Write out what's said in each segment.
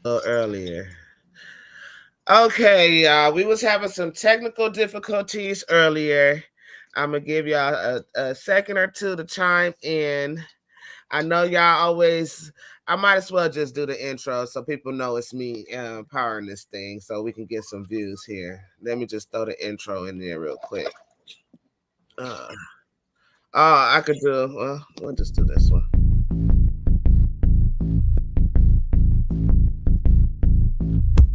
Earlier. Okay, we was having some technical difficulties earlier. I'm gonna give y'all a second or two to chime in. I know y'all always. I might as well just do the intro so people know it's me powering this thing, so we can get some views here. Let me just throw the intro in there real quick. Uh, I could do. Well, we'll just do this one.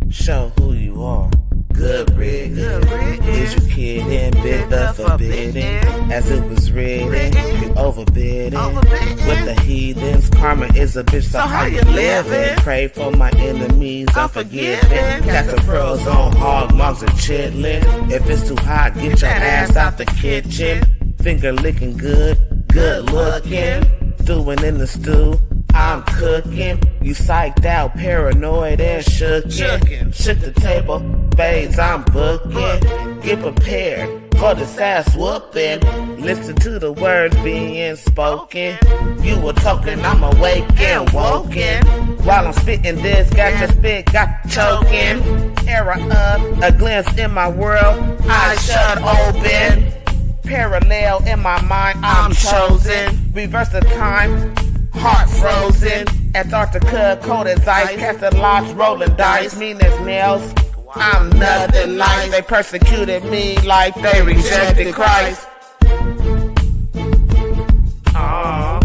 Show who you are. Good riddance. Is you kidding? Bid the forbidden. As it was written, you overbidding. With the heathens, karma is a bitch, so how you living? Pray for my enemies, unforgiving. Cast the pearls on hog moms and chitlin'. If it's too hot, get your ass out the kitchen. Finger licking good, good looking. Stewing in the stew. I'm cooking, you psyched out, paranoid and shookin'. Shook the table, fades I'm booking. Get prepared for this ass whooping. Listen to the words being spoken. You were talking, I'm awake and woken. While I'm spitting this, got your spit, got choking. Era of a glimpse in my world, eyes shut open. Parallel in my mind, I'm chosen. Reverse the time. Heart frozen, Antarctica cold as ice, casting lots, rolling dice, mean as nails. I'm nothing nice. They persecuted me like they rejected Christ. All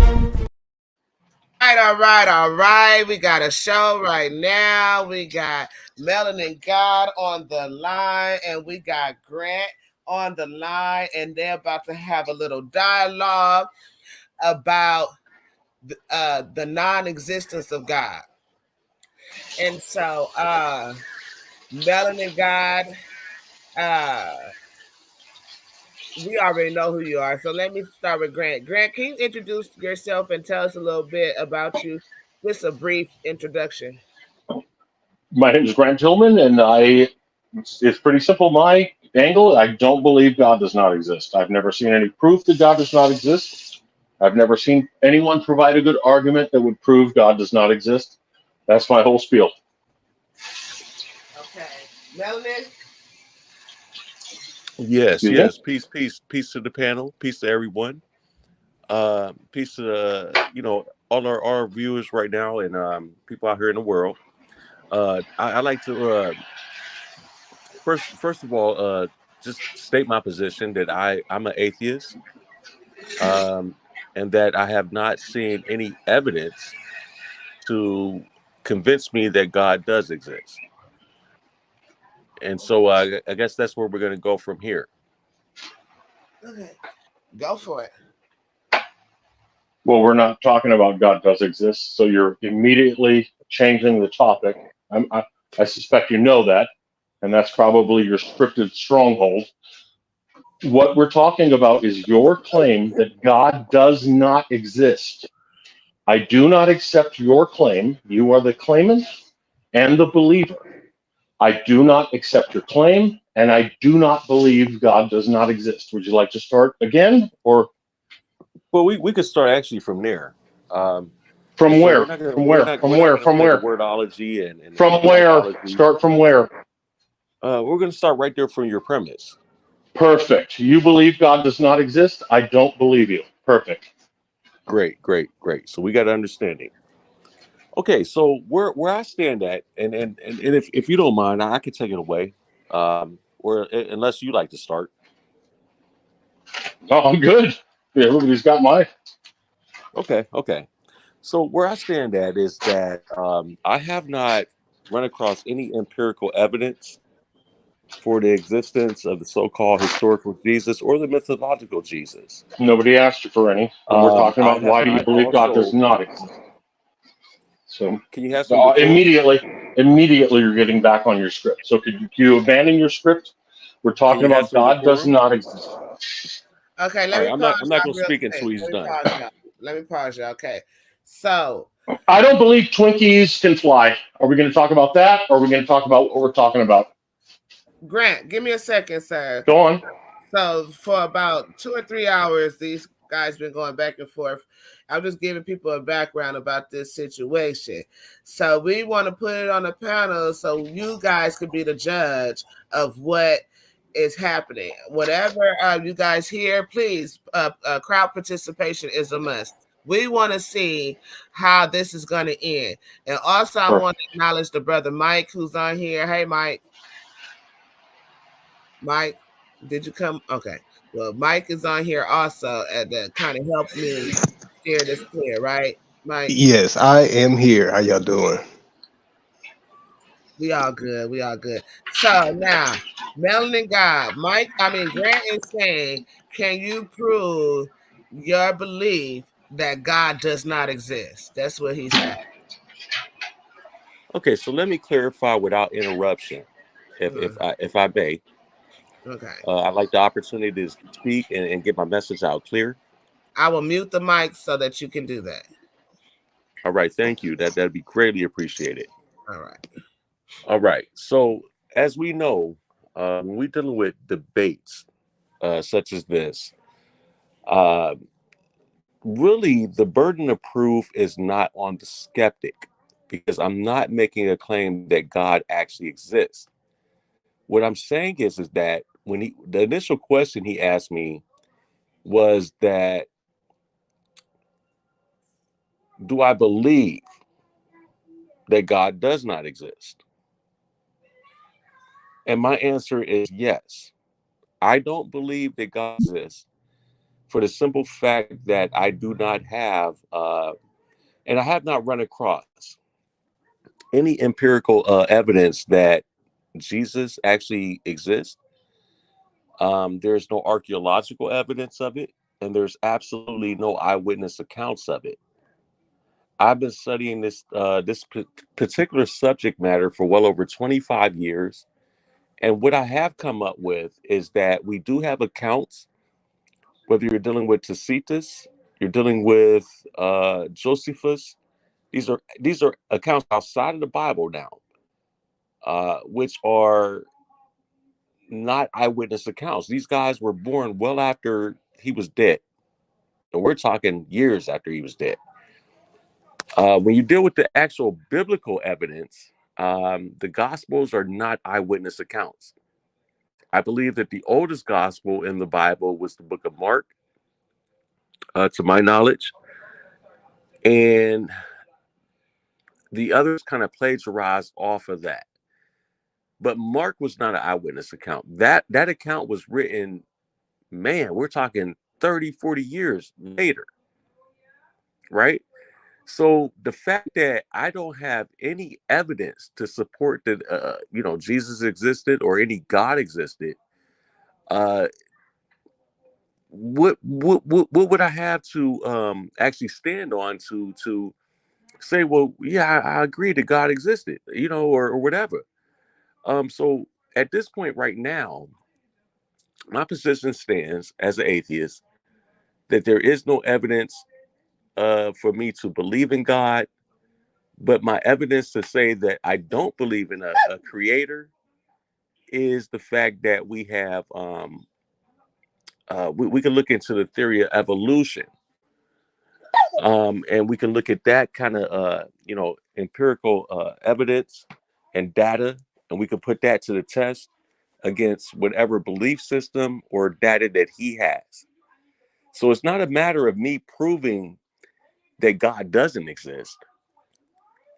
right. We got a show right now. We got Melanin God on the line, and we got Grant on the line, and they're about to have a little dialogue about the non-existence of God. And so Melanin God, we already know who you are, so let me start with Grant. Grant, can you introduce yourself and tell us a little bit about you? Just a brief introduction. My name is Grant Tillman, and it's pretty simple. My angle, I don't believe God does not exist. I've never seen any proof that God does not exist. I've never seen anyone provide a good argument that would prove God does not exist. That's my whole spiel. Okay. Melanin? Yes. Peace to the panel. Peace to everyone. Peace to all our viewers right now and people out here in the world. I like to first of all just state my position that I'm an atheist, and that I have not seen any evidence to convince me that God does exist. And so I guess that's where we're going to go from here. Okay. Go for it. Well, we're not talking about God does exist, so you're immediately changing the topic. I suspect you know that, and that's probably your scripted stronghold. What we're talking about is your claim that God does not exist. I do not accept your claim. You are the claimant and the believer. I do not accept your claim, and I do not believe God does not exist. Would you like to start again, or? Well, we could start actually from there. From where? From where? Wordology and from where? Start from where? We're going to start right there from your premise. Perfect. You believe God does not exist? I don't believe you. Perfect. Great. So we got understanding. Okay, so where I stand at, and if you don't mind, I can take it away. Or unless you like to start. Oh, I'm good. Everybody's got mine. Okay. So where I stand at is that I have not run across any empirical evidence for the existence of the so-called historical Jesus or the mythological Jesus. Nobody asked you for any. And we're talking about why do you believe God does not exist? So can you have some immediately you're getting back on your script. So could you abandon your script? We're talking about God does not exist. Okay, I'm not going to speak until he's done. Let me pause you. Okay. So I don't believe Twinkies can fly. Are we going to talk about that, or are we going to talk about what we're talking about? Grant, give me a second, sir. Go on. So for about 2 or 3 hours, these guys been going back and forth. I'm just giving people a background about this situation. So we want to put it on a panel so you guys could be the judge of what is happening. Whatever you guys hear, please, crowd participation is a must. We want to see how this is going to end. And also, I want to acknowledge the brother Mike who's on here. Hey, Mike. Mike, did you come? Okay. Well, Mike is on here also that kind of helped me steer this clear, right, Mike? Yes, I am here. How y'all doing? We all good. We all good. So now, Melanin God, Grant is saying, can you prove your belief that God does not exist? That's what he's saying. Okay, so let me clarify without interruption, if I may. Okay. I'd like the opportunity to speak and get my message out clear. I will mute the mic so that you can do that. All right, thank you. That'd be greatly appreciated. All right. So as we know, when we're dealing with debates such as this, really the burden of proof is not on the skeptic, because I'm not making a claim that God actually exists. What I'm saying is that when the initial question he asked me was that, do I believe that God does not exist? And my answer is yes. I don't believe that God exists for the simple fact that I do not have, and I have not run across any empirical evidence that Jesus actually exists. There's no archaeological evidence of it, and there's absolutely no eyewitness accounts of it. I've been studying this particular subject matter for well over 25 years. And what I have come up with is that we do have accounts, whether you're dealing with Tacitus, you're dealing with Josephus. These are accounts outside of the Bible now, which are not eyewitness accounts. These guys were born well after he was dead. And we're talking years after he was dead. When you deal with the actual biblical evidence, the Gospels are not eyewitness accounts. I believe that the oldest gospel in the Bible was the book of Mark, to my knowledge. And the others kind of plagiarized off of that. But Mark was not an eyewitness account. That account was written, man, we're talking 30, 40 years later, right? So the fact that I don't have any evidence to support that, Jesus existed or any God existed, what would I have to actually stand on to say, well, yeah, I agree that God existed, or whatever. So at this point right now, my position stands as an atheist that there is no evidence for me to believe in God, but my evidence to say that I don't believe in a creator is the fact that we have we can look into the theory of evolution, and we can look at that kind of empirical evidence and data, and we can put that to the test against whatever belief system or data that he has. So it's not a matter of me proving that God doesn't exist.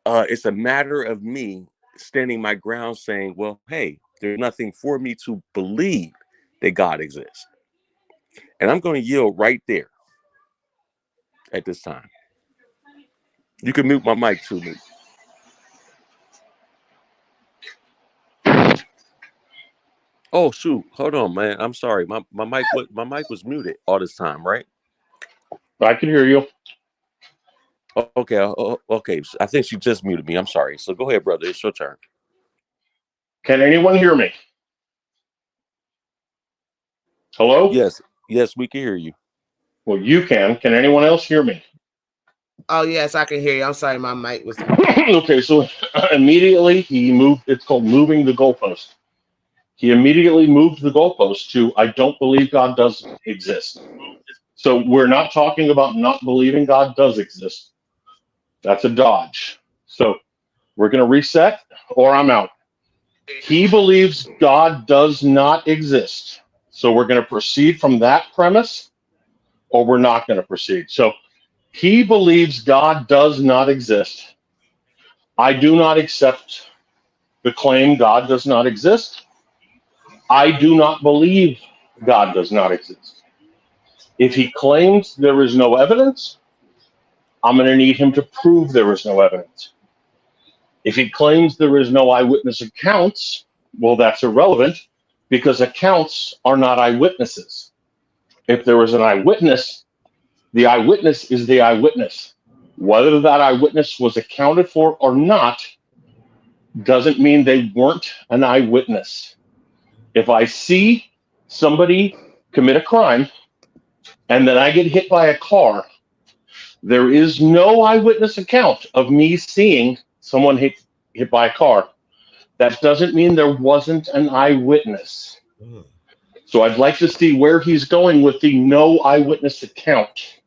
It's a matter of me standing my ground saying, well, hey, there's nothing for me to believe that God exists. And I'm going to yield right there at this time. You can mute my mic to me. Oh, shoot. Hold on, man. I'm sorry. My mic was muted all this time, right? I can hear you. Okay. Okay. I think she just muted me. I'm sorry. So go ahead, brother. It's your turn. Can anyone hear me? Hello? Yes, we can hear you. Well, you can. Can anyone else hear me? Oh, yes, I can hear you. I'm sorry, my mic was... Okay, so immediately he moved. It's called moving the goalpost. He immediately moved the goalpost to, I don't believe God does exist. So we're not talking about not believing God does exist. That's a dodge. So we're going to reset or I'm out. He believes God does not exist. So we're going to proceed from that premise or we're not going to proceed. So he believes God does not exist. I do not accept the claim God does not exist. I do not believe God does not exist. If he claims there is no evidence, I'm going to need him to prove there is no evidence. If he claims there is no eyewitness accounts, well, that's irrelevant because accounts are not eyewitnesses. If there is an eyewitness, the eyewitness is the eyewitness. Whether that eyewitness was accounted for or not doesn't mean they weren't an eyewitness. If I see somebody commit a crime and then I get hit by a car, there is no eyewitness account of me seeing someone hit by a car. That doesn't mean there wasn't an eyewitness. So I'd like to see where he's going with the no eyewitness account.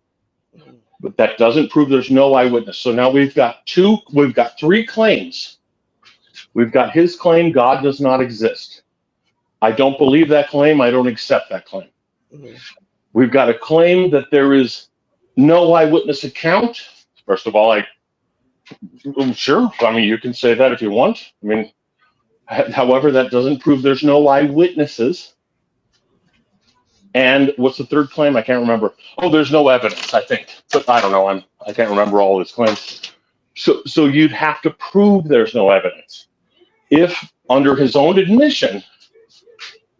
But that doesn't prove there's no eyewitness. So now we've got three claims. We've got his claim, God does not exist. I don't believe that claim. I don't accept that claim. We've got a claim that there is no eyewitness account. First of all, sure. I mean, you can say that if you want. I mean, however, that doesn't prove there's no eyewitnesses. And what's the third claim? I can't remember. Oh, there's no evidence, I think. But I don't know. I can't remember all his claims. So you'd have to prove there's no evidence. If, under his own admission,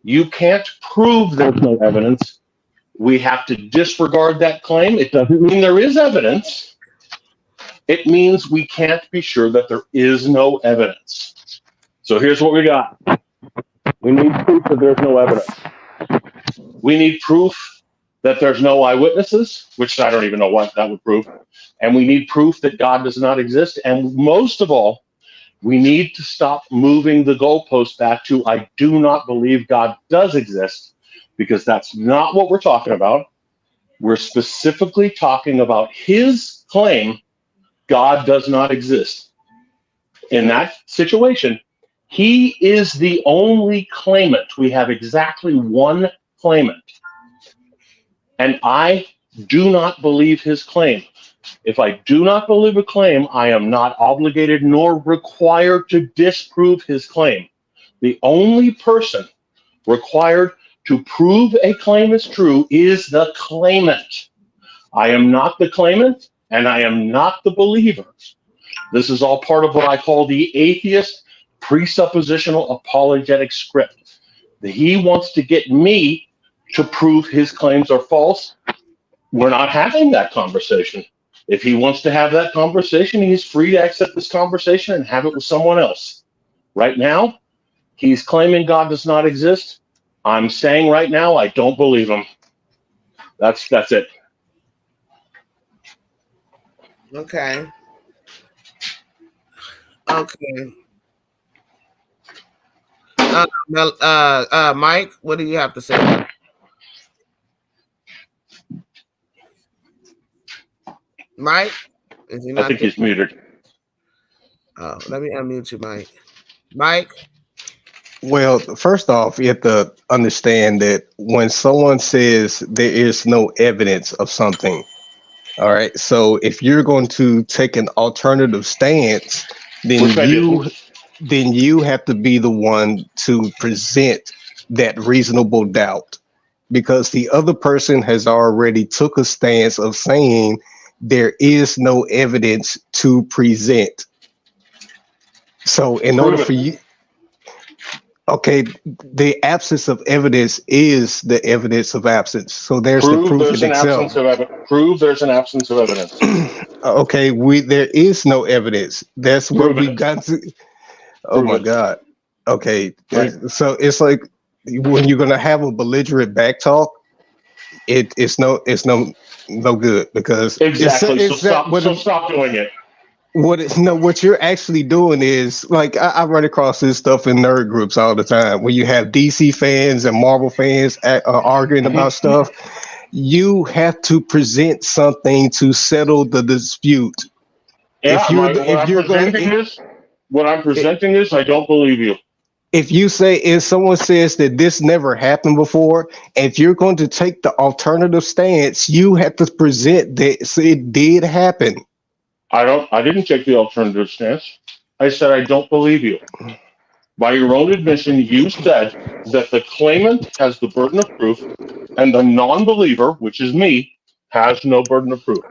you can't prove there's no evidence, we have to disregard that claim. It doesn't mean there is evidence. It means we can't be sure that there is no evidence. So here's what we got. We need proof that there's no evidence. We need proof that there's no eyewitnesses, which I don't even know what that would prove. And we need proof that God does not exist. And most of all, we need to stop moving the goalpost back to I do not believe God does exist, because that's not what we're talking about. We're specifically talking about his claim, God does not exist. In that situation, he is the only claimant. We have exactly one claimant. And I do not believe his claim. If I do not believe a claim, I am not obligated nor required to disprove his claim. The only person required to prove a claim is true is the claimant. I am not the claimant, and I am not the believer. This is all part of what I call the atheist presuppositional apologetic script. He wants to get me to prove his claims are false. We're not having that conversation. If he wants to have that conversation, he's free to accept this conversation and have it with someone else. Right now, he's claiming God does not exist. I'm saying right now, I don't believe him. That's it. Okay. Mike, what do you have to say? Mike? Is he not I think he's muted. Oh, let me unmute you, Mike. Mike? Well, first off, you have to understand that when someone says there is no evidence of something, all right, so if you're going to take an alternative stance, then you have to be the one to present that reasonable doubt, because the other person has already took a stance of saying there is no evidence to present. So in order for you, okay, the absence of evidence is the evidence of absence. So there's the proof in itself. Prove there's an absence of evidence. Okay, there is no evidence. That's what we've got to. Oh my God. Okay, so it's like when you're gonna have a belligerent back talk, it's no good, because exactly. So stop doing it. What you're actually doing is, like, I run across this stuff in nerd groups all the time, where you have DC fans and Marvel fans arguing about stuff, you have to present something to settle the dispute. Yeah, If you're going to, what I'm presenting is I don't believe you. if someone says that this never happened before, if you're going to take the alternative stance, you have to present that it did happen. I didn't take the alternative stance. I said I don't believe you. By your own admission, you said that the claimant has the burden of proof and the non-believer, which is me, has no burden of proof.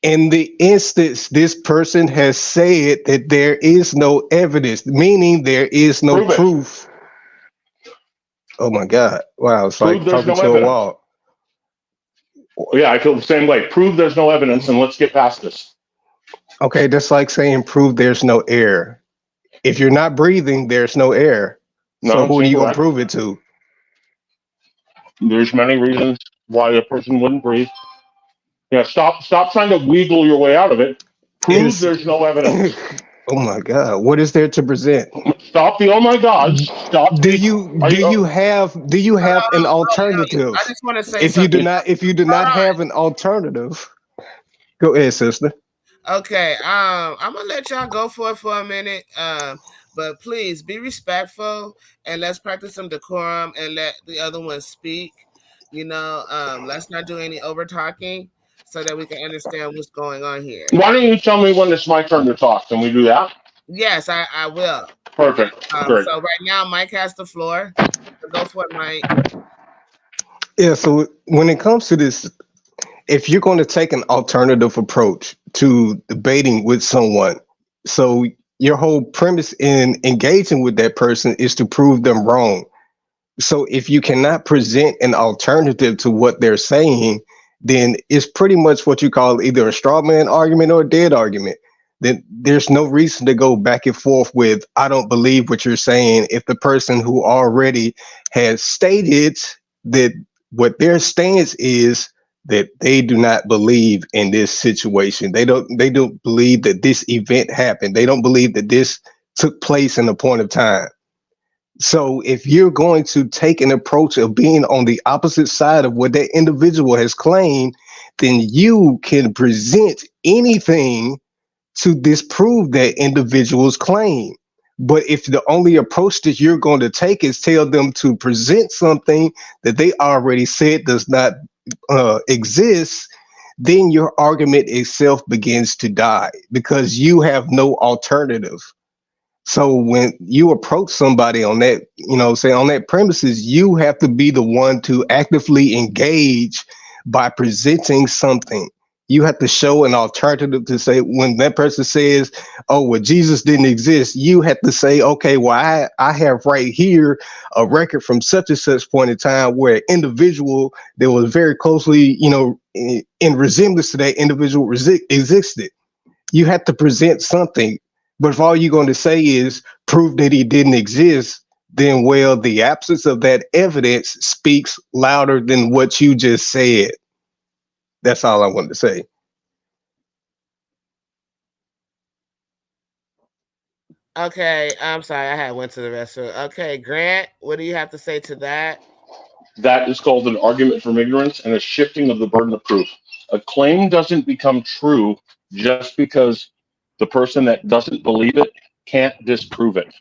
In the instance, this person has said that there is no evidence, meaning there is no proof. Oh my God. Wow. It's like talking to a wall. Yeah, I feel the same way. Prove there's no evidence and let's get past this. Okay, that's like saying prove there's no air. If you're not breathing, there's no air. So who are you going to prove it to? There's many reasons why a person wouldn't breathe. Yeah, stop trying to wiggle your way out of it. Prove there's no evidence. Oh my God, what is there to present? Stop the oh my God. Stop. Do you have an alternative? I just want to say if you do not have an alternative, go ahead, sister. Okay, I'm gonna let y'all go for it for a minute. But please be respectful and let's practice some decorum and let the other one speak. Let's not do any over talking so that we can understand what's going on here. Why don't you tell me when it's my turn to talk? Can we do that? Yes, I will. Perfect. Great. So right now, Mike has the floor. So go for it, Mike. Yeah. So when it comes to this, if you're going to take an alternative approach to debating with someone, so your whole premise in engaging with that person is to prove them wrong. So if you cannot present an alternative to what they're saying, then it's pretty much what you call either a straw man argument or a dead argument. Then there's no reason to go back and forth with, I don't believe what you're saying, if the person who already has stated that what their stance is that they do not believe in this situation. They don't believe that this event happened. They don't believe that this took place in a point of time. So if you're going to take an approach of being on the opposite side of what that individual has claimed, then you can present anything to disprove that individual's claim. But if the only approach that you're going to take is tell them to present something that they already said does not exist, then your argument itself begins to die because you have no alternative. So when you approach somebody on that, say on that premises, you have to be the one to actively engage by presenting something. You have to show an alternative to say, when that person says, oh, well, Jesus didn't exist, you have to say, okay, well, I have right here a record from such and such point in time where an individual that was very closely, in resemblance to that individual existed. You have to present something. But if all you're going to say is prove that he didn't exist, then, well, the absence of that evidence speaks louder than what you just said. That's all I wanted to say. Okay, I'm sorry. I went to the restroom. Okay, Grant, what do you have to say to that? That is called an argument from ignorance and a shifting of the burden of proof. A claim doesn't become true just because the person that doesn't believe it can't disprove it.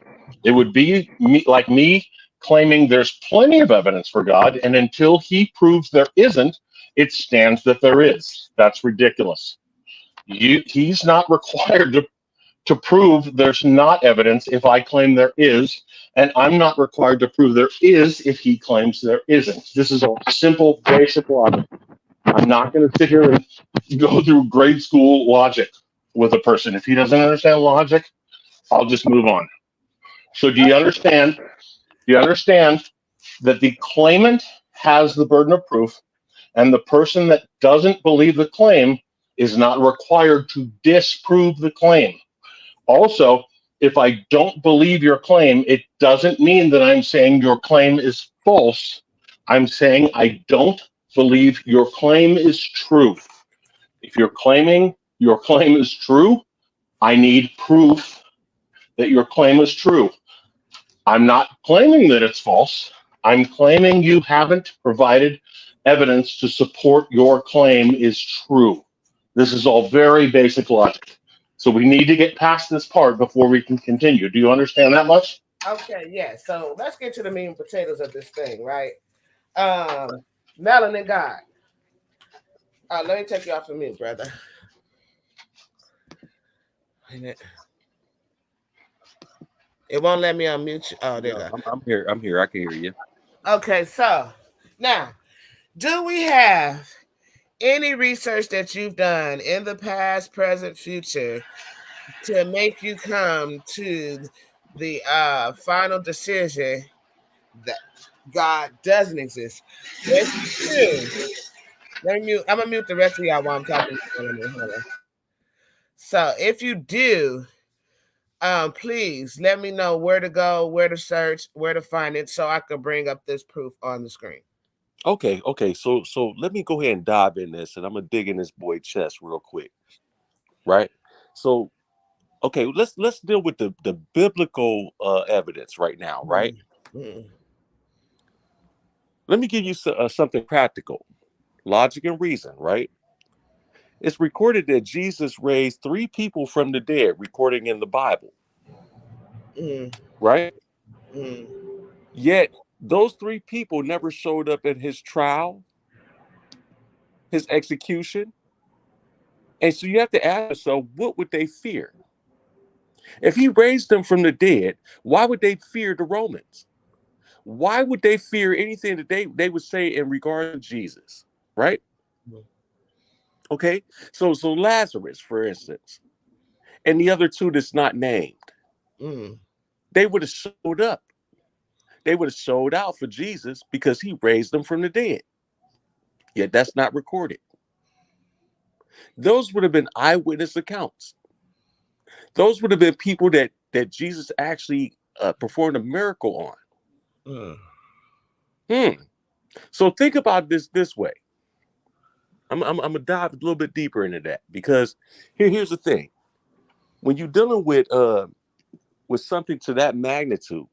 It would be like me claiming there's plenty of evidence for God, and until he proves there isn't, it stands that there is. That's ridiculous. He's not required to prove there's not evidence if I claim there is, and I'm not required to prove there is if he claims there isn't. This is a simple, basic logic. I'm not going to sit here and go through grade school logic with a person. If he doesn't understand logic, I'll just move on. So do you understand? That the claimant has the burden of proof, and the person that doesn't believe the claim is not required to disprove the claim. Also, if I don't believe your claim, it doesn't mean that I'm saying your claim is false. I'm saying I don't believe your claim is true. If you're claiming your claim is true, I need proof that your claim is true. I'm not claiming that it's false. I'm claiming you haven't provided evidence to support your claim is true. This is all very basic logic. So we need to get past this part before we can continue. Do you understand that much? Okay, yeah. So let's get to the meat and potatoes of this thing, right? Melanin God. Let me take you off of mute, brother. It won't let me unmute you. Oh, there you go. I'm here. I'm here. I can hear you. Okay, so now, do we have any research that you've done in the past, present, future to make you come to the final decision that God doesn't exist? If you do, I'm gonna mute the rest of y'all while I'm talking. So if you do, please let me know where to go, where to search, where to find it, so I can bring up this proof on the screen. Okay. So let me go ahead and dive in this, and I'm gonna dig in this boy chest real quick. Right. So, okay, let's deal with the biblical evidence right now. Right. Mm-hmm. Let me give you something practical, logic and reason. Right. It's recorded that Jesus raised 3 people from the dead, recording in the Bible. Right. Yet those 3 people never showed up at his trial, his execution. And so you have to ask yourself, what would they fear? If he raised them from the dead, why would they fear the Romans? Why would they fear anything that they would say in regard to Jesus? Right? Okay. So Lazarus, for instance, and the other 2 that's not named, they would have showed up. They would have showed out for Jesus because he raised them from the dead. Yet that's not recorded. Those would have been eyewitness accounts. Those would have been people that Jesus actually performed a miracle on. So think about this way. I'm gonna dive a little bit deeper into that, because here's the thing. When you're dealing with something to that magnitude,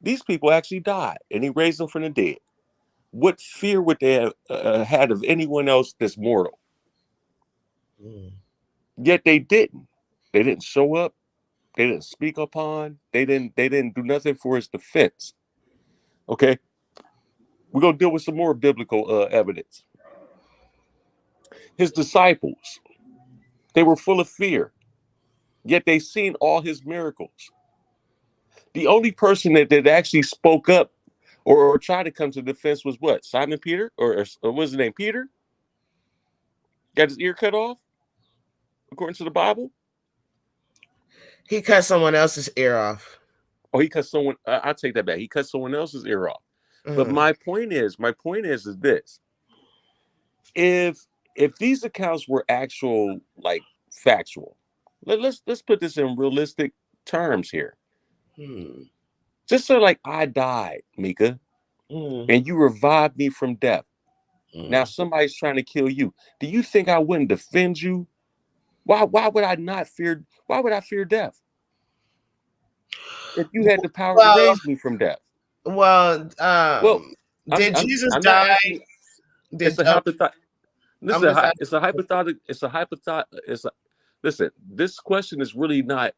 these people actually died, and he raised them from the dead. What fear would they have had of anyone else that's mortal? Yet they didn't. They didn't show up. They didn't speak upon. They didn't do nothing for his defense. Okay, we're gonna deal with some more biblical evidence. His disciples, they were full of fear, yet they seen all his miracles. The only person that actually spoke up or tried to come to defense was what? Simon Peter, or what was his name? Peter? Got his ear cut off, according to the Bible. He cut someone else's ear off. Oh, he cut someone. I'll take that back. He cut someone else's ear off. But my point is this: if these accounts were actual, like factual, let's put this in realistic terms here. Just so, like, I died, Mika, and you revived me from death. Now somebody's trying to kill you. Do you think I wouldn't defend you? Why would I not fear? Why would I fear death? If you had the power to raise me from death. Did Jesus die? It's a hypothetical. Listen, this question is really not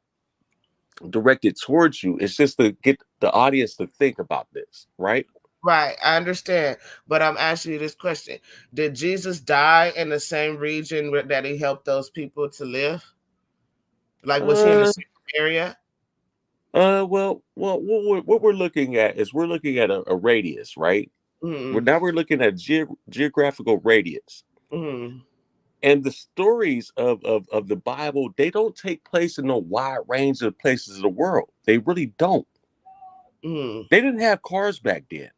directed towards you. It's just to get the audience to think about this, right? Right, I understand, but I'm asking you this question: did Jesus die in the same region that he helped those people to live? Like, was he in the same area? Well, what we're looking at is a radius, right? We're looking at geographical radius. And the stories of the Bible, they don't take place in a wide range of places of the world. They really don't. They didn't have cars back then.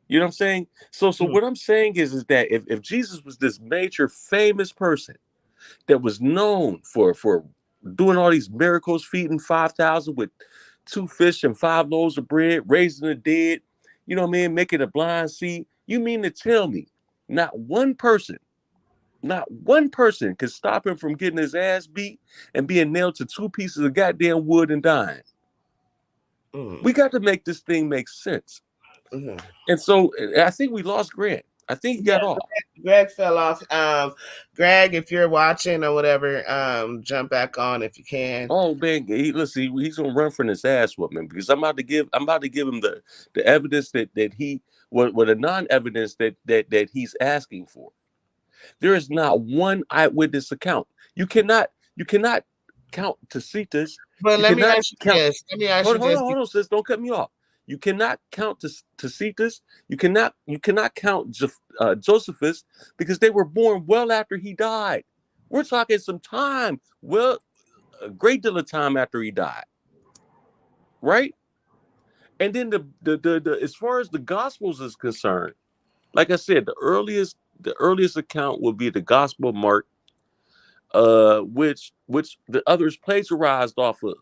You know what I'm saying? So what I'm saying is that if Jesus was this major famous person that was known for doing all these miracles, feeding 5,000 with 2 fish and 5 loaves of bread, raising the dead, you know what I mean, making a blind see, you mean to tell me not one person could stop him from getting his ass beat and being nailed to 2 pieces of goddamn wood and dying? We got to make this thing make sense. Mhm. And so I think we lost Grant. I think he got Yeah, off. Greg fell off. Greg, if you're watching or whatever, jump back on if you can. Oh man, listen, he's gonna run from his ass whooping because I'm about to give him the evidence that he what the non-evidence that he's asking for. There is not one eyewitness account. You cannot count Tacitus. But You let me cannot ask you count. this. Let me ask you Hold this. on, sis. Don't cut me off. You cannot count Tacitus. You cannot count Josephus because they were born well after he died. We're talking some time. Well, a great deal of time after he died, right? And then the as far as the Gospels is concerned, like I said, the earliest account will be the Gospel of Mark, which the others plagiarized off of,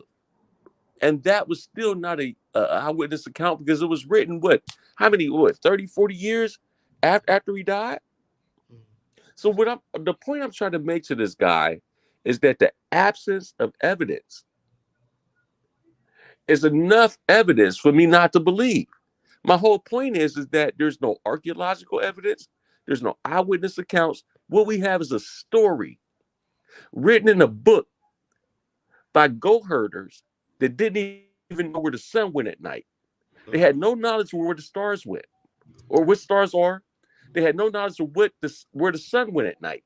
and that was still not a eyewitness account because it was written 30, 40 years after he died. So the point I'm trying to make to this guy is that the absence of evidence is enough evidence for me not to believe. My whole point is that there's no archaeological evidence, there's no eyewitness accounts. What we have is a story written in a book by goat herders that didn't even know where the sun went at night. They had no knowledge of where the stars went or what stars are. They had no knowledge of where the sun went at night.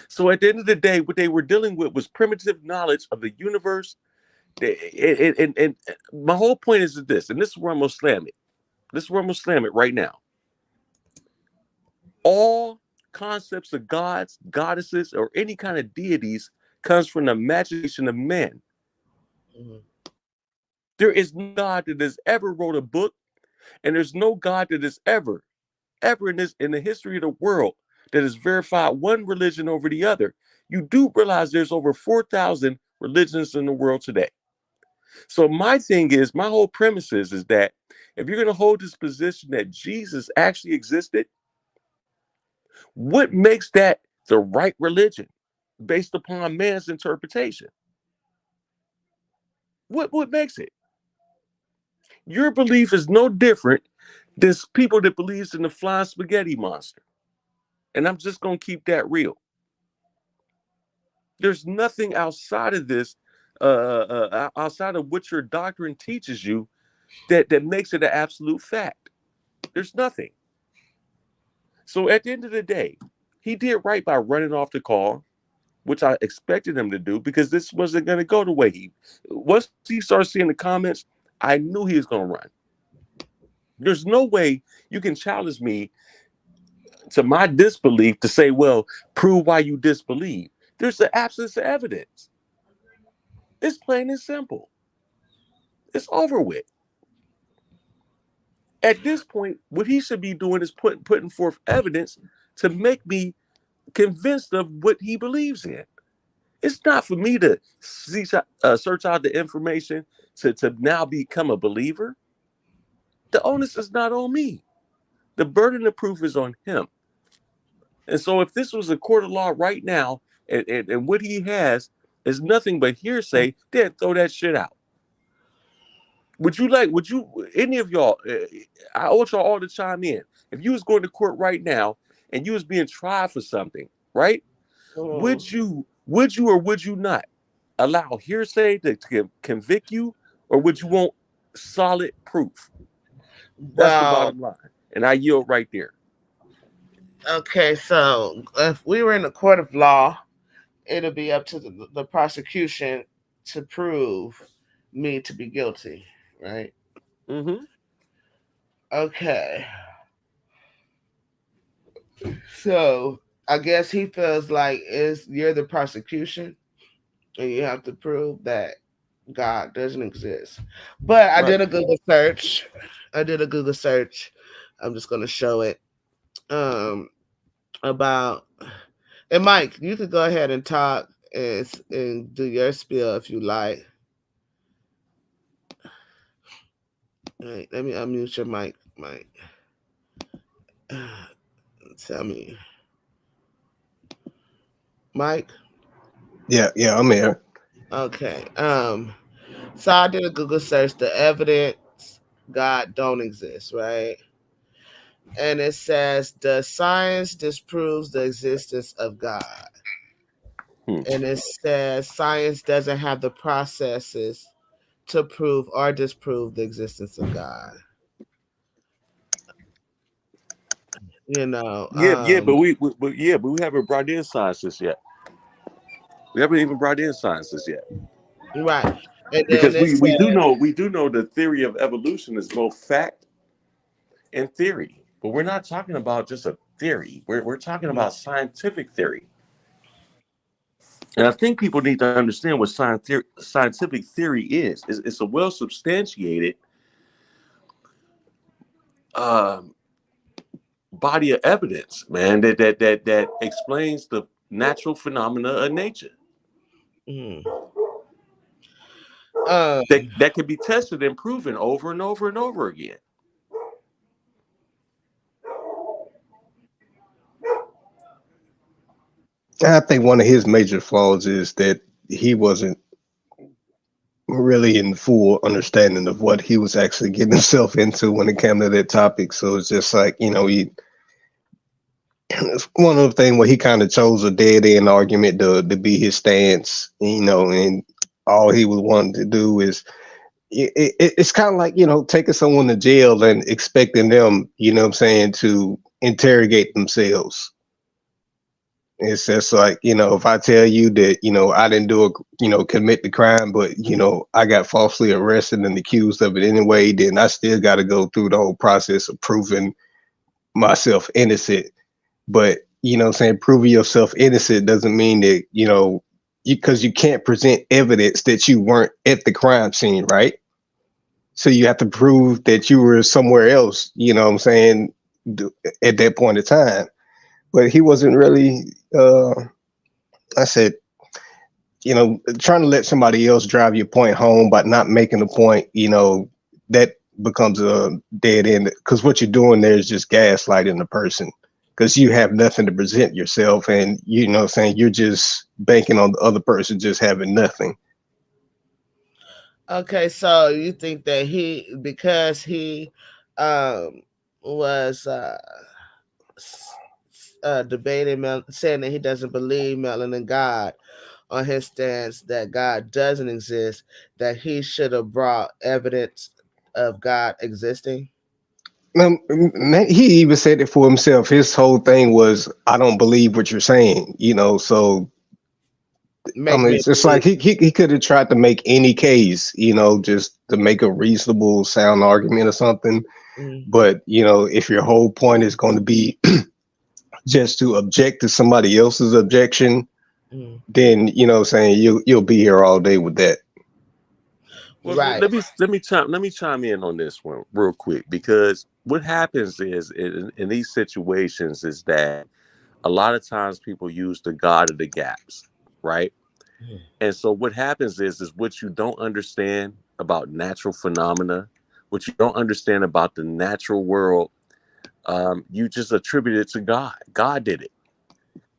So at the end of the day, what they were dealing with was primitive knowledge of the universe. And my whole point is this, and this is where I'm going to slam it. This is where I'm going to slam it right now. All concepts of gods, goddesses, or any kind of deities comes from the imagination of men. Mm-hmm. There is no God that has ever wrote a book, and there's no God that has ever in the history of the world that has verified one religion over the other. You do realize there's over 4,000 religions in the world today. So my thing is, my whole premise is that if you're going to hold this position that Jesus actually existed, what makes that the right religion based upon man's interpretation? What makes it? Your belief is no different than people that believes in the flying spaghetti monster. And I'm just going to keep that real. There's nothing outside of this, outside of what your doctrine teaches you that makes it an absolute fact. There's nothing. So at the end of the day, he did right by running off the call, which I expected him to do because this wasn't going to go the way once he started seeing the comments, I knew he was going to run. There's no way you can challenge me to my disbelief to say, well, prove why you disbelieve. There's the absence of evidence. It's plain and simple. It's over with. At this point, what he should be doing is putting forth evidence to make me convinced of what he believes in. It's not for me to search out the information to now become a believer. The onus is not on me. The burden of proof is on him. And so if this was a court of law right now, and what he has is nothing but hearsay, then throw that shit out. Would you, any of y'all, I want y'all all to chime in. If you was going to court right now and you was being tried for something, right? Would you or would you not allow hearsay to convict you, or would you want solid proof? That's the bottom line. And I yield right there. Okay, so if we were in a court of law, it'll be up to the prosecution to prove me to be guilty, right? Mm-hmm. Okay. So I guess he feels like you're the prosecution and you have to prove that God doesn't exist. But I did a Google search. I'm just going to show it. About, and Mike, you could go ahead and talk and do your spiel if you like. All right, let me unmute your mic, Mike. Tell me, Mike. Yeah, I'm here. Okay. So I did a Google search. The evidence God don't exist, right? And it says, does science disproves the existence of God? And it says science doesn't have the processes to prove or disprove the existence of God. You know, But we haven't brought in sciences yet. We haven't even brought in sciences yet. right. And then Because it we do says, know the theory of evolution is both fact and theory. But we're not talking about just a theory. We're talking about scientific theory. And I think people need to understand what scientific theory is. It's a well substantiated um, body of evidence, man, that explains the natural phenomena of nature. mm, That can be tested and proven over and over and over again. I think one of his major flaws is that he wasn't really in full understanding of what he was actually getting himself into when it came to that topic. So it's just like, it's one of the things where he kind of chose a dead end argument to be his stance, and all he was wanting to do is it's kind of like, taking someone to jail and expecting them, what I'm saying, to interrogate themselves. It's just like, if I tell you that, I didn't commit the crime, but, I got falsely arrested and accused of it anyway, then I still got to go through the whole process of proving myself innocent. But, what I'm saying, proving yourself innocent doesn't mean that, because you can't present evidence that you weren't at the crime scene, right? So you have to prove that you were somewhere else, what I'm saying, at that point in time. But he wasn't really, I said, trying to let somebody else drive your point home by not making the point, that becomes a dead end. Because what you're doing there is just gaslighting the person, because you have nothing to present yourself. And, you're just banking on the other person just having nothing. okay, so you think that because he was debating, saying that he doesn't believe Melanin God on his stance that God doesn't exist, that he should have brought evidence of God existing? He even said it for himself. His whole thing was, I don't believe what you're saying, so it's just like he could have tried to make any case, just to make a reasonable sound argument or something. Mm-hmm. But, if your whole point is going to be just to object to somebody else's objection, then, you'll be here all day with that. Well, right. Let me chime in on this one real quick, because what happens is in these situations is that a lot of times people use the God of the gaps, right? And so what happens is what you don't understand about natural phenomena, what you don't understand about the natural world, you just attribute it to God. God did it.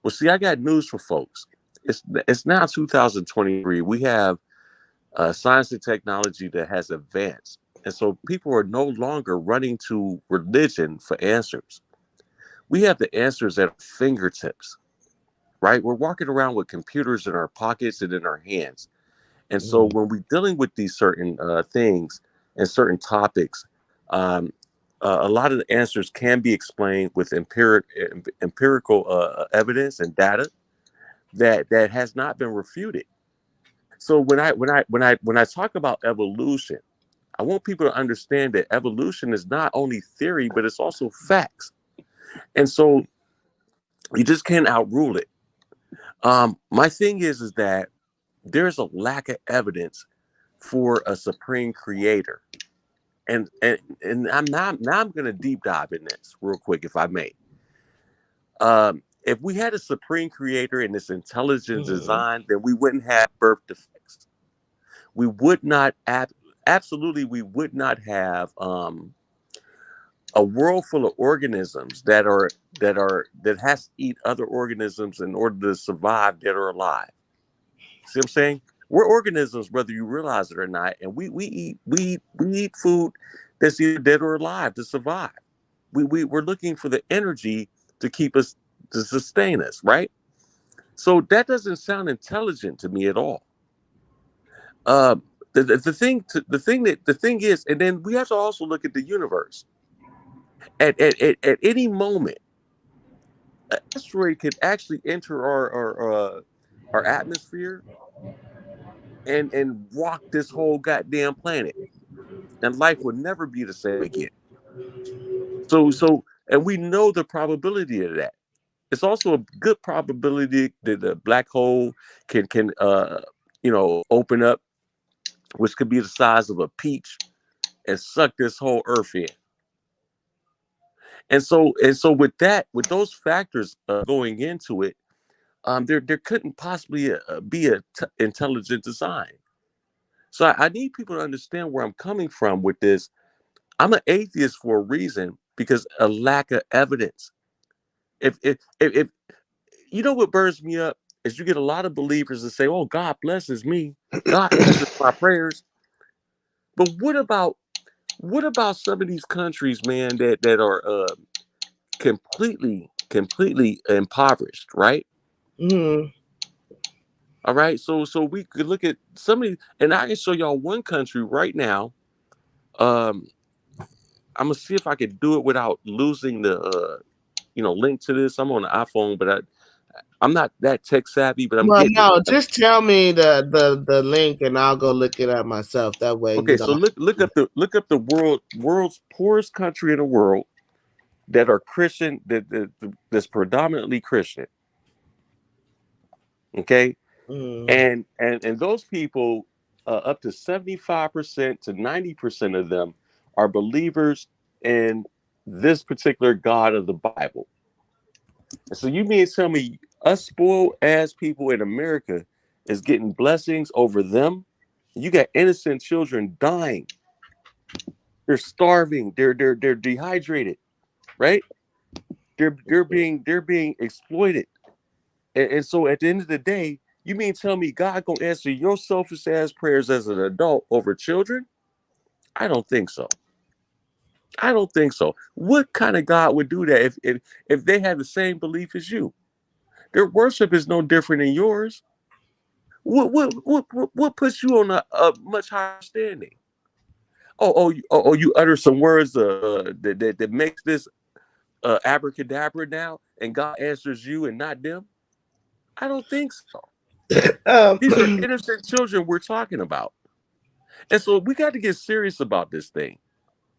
Well, see, I got news for folks. It's now 2023. We have science and technology that has advanced. And so people are no longer running to religion for answers. We have the answers at our fingertips, right? We're walking around with computers in our pockets and in our hands. And so when we're dealing with these certain things and certain topics, a lot of the answers can be explained with empirical evidence and data that has not been refuted. So when I talk about evolution, I want people to understand that evolution is not only theory, but it's also facts. And so you just can't outrule it. My thing is that there's a lack of evidence for a supreme creator. And I'm going to deep dive in this real quick, if I may. If we had a supreme creator in this intelligent design, then we wouldn't have birth defects. We would not absolutely we would not have a world full of organisms that has to eat other organisms in order to survive, that are alive. See what I'm saying? We're organisms, whether you realize it or not, and we eat food that's either dead or alive to survive. We're looking for the energy to keep us, to sustain us, right? So that doesn't sound intelligent to me at all. The thing is, and then we have to also look at the universe. At any moment, an asteroid could actually enter our atmosphere and rock this whole goddamn planet, and life would never be the same again. And we know the probability of that. It's also a good probability that the black hole can open up, which could be the size of a peach, and suck this whole earth in. And so with those factors going into it, there couldn't possibly be a intelligent design. So I need people to understand where I'm coming from with this. I'm an atheist for a reason, because a lack of evidence. If you know what burns me up is you get a lot of believers that say, "Oh, God blesses me, God answers my prayers." But what about some of these countries, man, that are completely impoverished, right? Mm. All right, so we could look at some of these, and I can show y'all one country right now. I'm gonna see if I could do it without losing the link to this. I'm on the iPhone, but I'm not that tech savvy, but I'm Well, getting no, it. just tell me the link and I'll go look it up myself. That way, Okay, so look up the world's poorest country in the world that are Christian, that's predominantly Christian. Okay, and those people, up to 75% to 90% of them are believers in this particular God of the Bible. And so you mean to tell me us spoiled ass people in America is getting blessings over them? You got innocent children dying. They're starving. They're dehydrated, right? They're being exploited. And so at the end of the day, you mean tell me God gonna answer your selfish ass prayers as an adult over children? I don't think so. I don't think so. What kind of God would do that if they had the same belief as you? Their worship is no different than yours. What puts you on a much higher standing? You utter some words that makes this abracadabra now, and God answers you and not them? I don't think so. These are innocent children we're talking about. And so we got to get serious about this thing.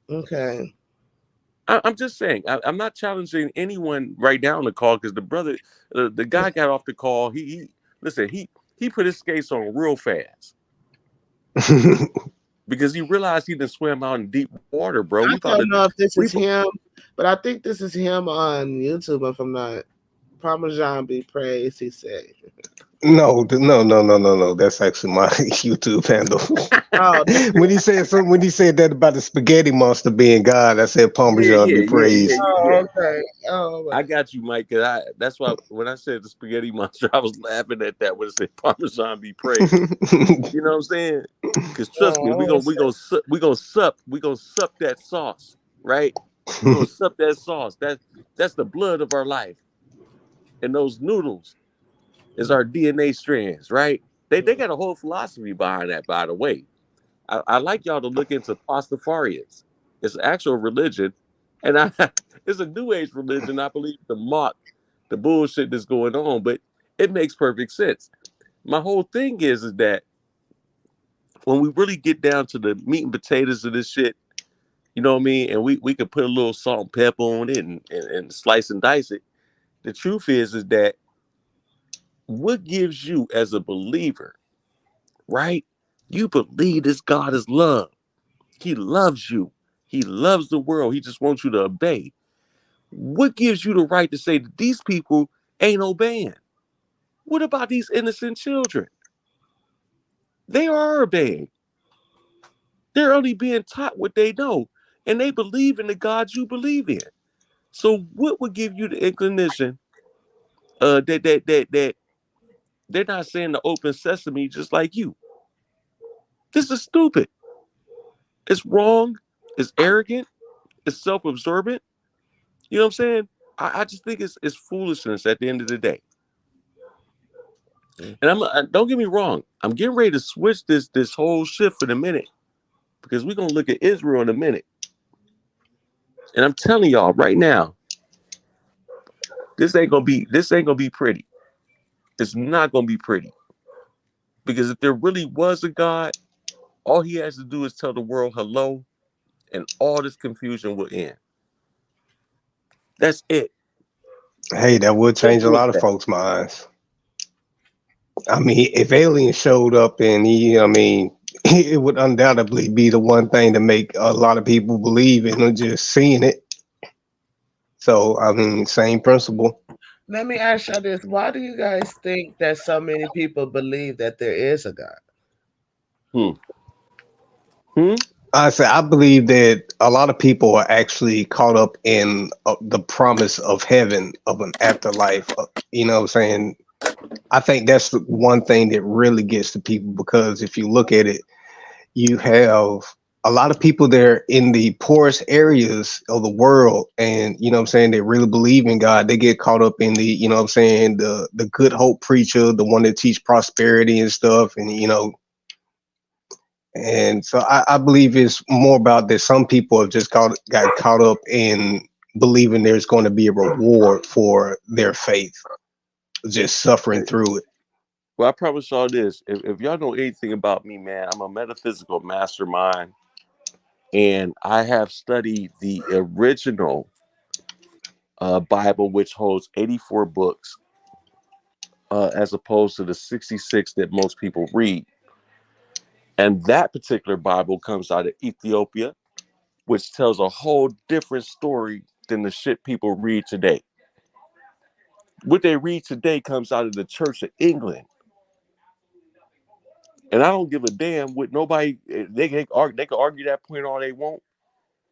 Okay. I'm just saying, I'm not challenging anyone right now on the call, because the brother, the guy got off the call. He put his skates on real fast because he realized he didn't swim out in deep water, bro. I don't know if this is him, but I think this is him on YouTube. If I'm not, Parmesan be praised, he said. No. That's actually my YouTube handle. When he said that about the spaghetti monster being God, I said Parmesan be praised. Okay. I got you, Mike. That's why when I said the spaghetti monster, I was laughing at that when it said Parmesan be praised. You know what I'm saying? Because trust me, we gonna sup that sauce, right? We gonna sup that sauce. That's the blood of our life, and those noodles is our DNA strands, right? They got a whole philosophy behind that, by the way. I like y'all to look into Pastafarians. It's an actual religion, and it's a new age religion, I believe, to mock the bullshit that's going on, but it makes perfect sense. My whole thing is that when we really get down to the meat and potatoes of this shit, you know what I mean, and we could put a little salt and pepper on it and slice and dice it. The truth is that what gives you as a believer, right? You believe this God is love. He loves you. He loves the world. He just wants you to obey. What gives you the right to say that these people ain't obeying? What about these innocent children? They are obeying. They're only being taught what they know, and they believe in the God you believe in. So what would give you the inclination that they're not saying the open sesame just like you? This is stupid. It's wrong. It's arrogant. It's self-absorbent. You know what I'm saying? I just think it's foolishness at the end of the day. And don't get me wrong. I'm getting ready to switch this whole shift in a minute because we're gonna look at Israel in a minute. And I'm telling y'all right now, this ain't gonna be pretty. It's not gonna be pretty. Because if there really was a God, all he has to do is tell the world hello, and all this confusion will end. That's it. Hey, that would change a Simple as lot of that. folks' minds. I mean, if aliens showed up and it would undoubtedly be the one thing to make a lot of people believe in or just seeing it. So, I mean, same principle. Let me ask y'all this. Why do you guys think that so many people believe that there is a God? I believe that a lot of people are actually caught up in the promise of heaven, of an afterlife. You know what I'm saying? I think that's the one thing that really gets to people, because if you look at it, you have a lot of people there in the poorest areas of the world, and you know what I'm saying, they really believe in God. They get caught up in the, you know what I'm saying, the good hope preacher, the one that teach prosperity and stuff, and and so I believe it's more about that some people have just got caught up in believing there's going to be a reward for their faith, just suffering through it. Well, I promise y'all this. If y'all know anything about me, man, I'm a metaphysical mastermind. And I have studied the original Bible, which holds 84 books, as opposed to the 66 that most people read. And that particular Bible comes out of Ethiopia, which tells a whole different story than the shit people read today. What they read today comes out of the Church of England. And I don't give a damn what nobody, they can argue that point all they want.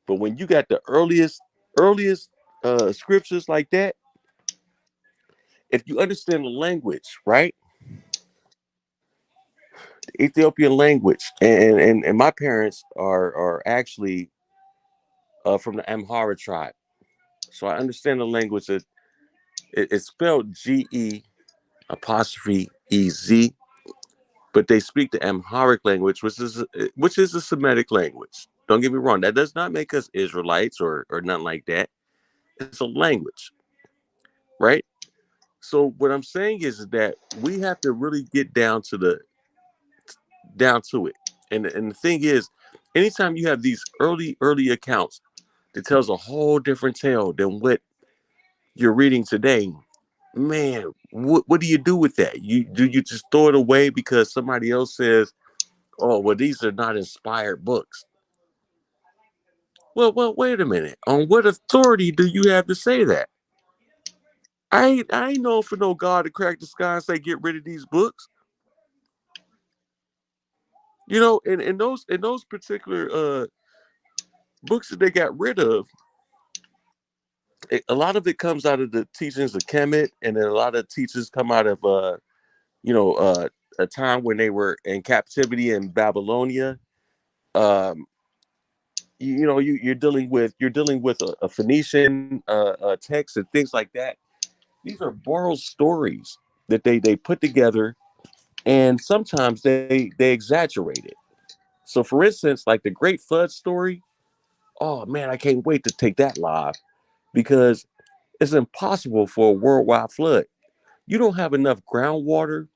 But when you got the earliest scriptures like that, if you understand the language, right? The Ethiopian language, and my parents are actually from the Amhara tribe. So I understand the language. It's spelled GE apostrophe EZ, but they speak the Amharic language, which is a Semitic language. Don't get me wrong. That does not make us Israelites or nothing like that. It's a language, right? So what I'm saying is that we have to really get down to it. And the thing is, anytime you have these early accounts that tells a whole different tale than what you're reading today, man, what do you do with that? You just throw it away because somebody else says, "Oh, well, these are not inspired books." Well, wait a minute. On what authority do you have to say that? I ain't known for no God to crack the sky and say, "Get rid of these books." You know, and in those particular books that they got rid of, a lot of it comes out of the teachings of Kemet, and then a lot of teachings come out of a time when they were in captivity in Babylonia. Um, you're dealing with a Phoenician text and things like that. These are borrowed stories that they put together, and sometimes they exaggerate it. So, for instance, like the Great Flood story. Oh man, I can't wait to take that live, because it's impossible for a worldwide flood. You don't have enough groundwater.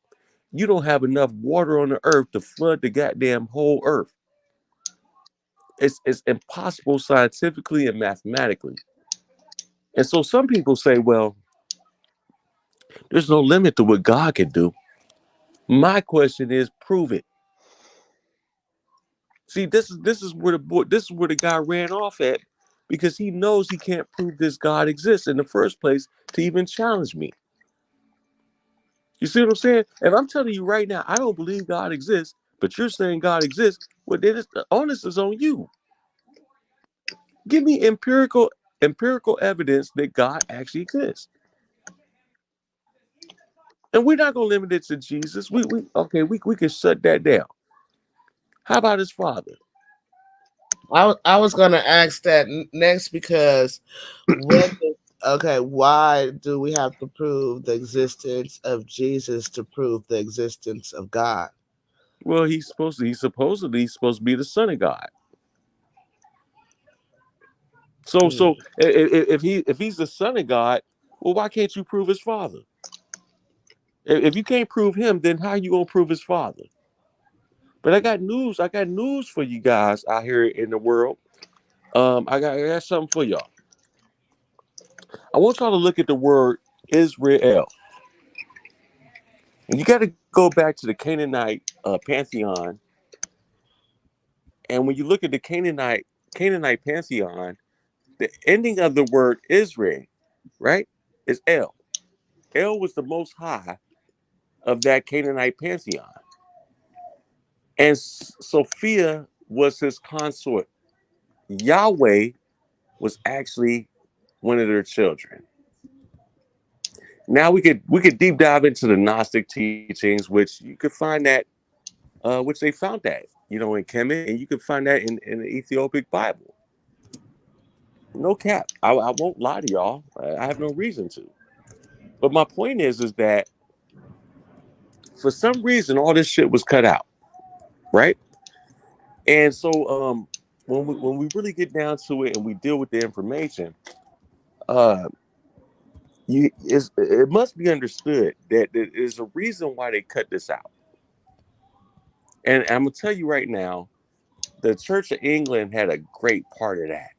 You don't have enough water on the earth to flood the goddamn whole earth. It's impossible scientifically and mathematically. And so some people say, well, there's no limit to what God can do. My question is, prove it. See, this is where the guy ran off at, because he knows he can't prove this God exists in the first place to even challenge me. You see what I'm saying? If I'm telling you right now, I don't believe God exists, but you're saying God exists, well, then the onus is on you. Give me empirical evidence that God actually exists. And we're not gonna limit it to Jesus. We can shut that down. How about his father? I was gonna ask that next because why do we have to prove the existence of Jesus to prove the existence of God? Well, he's supposedly supposed to be the son of God. So Mm. if he's the son of God, well, why can't you prove his father? If you can't prove him, then how you gonna prove his father? But I got news. I got news for you guys out here in the world. I got something for y'all. I want y'all to look at the word Israel. And you got to go back to the Canaanite pantheon. And when you look at the Canaanite pantheon, the ending of the word Israel, right, is El. El was the most high of that Canaanite pantheon. And Sophia was his consort. Yahweh was actually one of their children. Now we could deep dive into the Gnostic teachings, which you could find that, which they found that, in Kemet, and you can find that in the Ethiopic Bible. No cap. I won't lie to y'all. I have no reason to. But my point is that for some reason all this shit was cut out, right? And so when we really get down to it and we deal with the information, it must be understood that there's a reason why they cut this out. And I'm gonna tell you right now, the Church of England had a great part of that.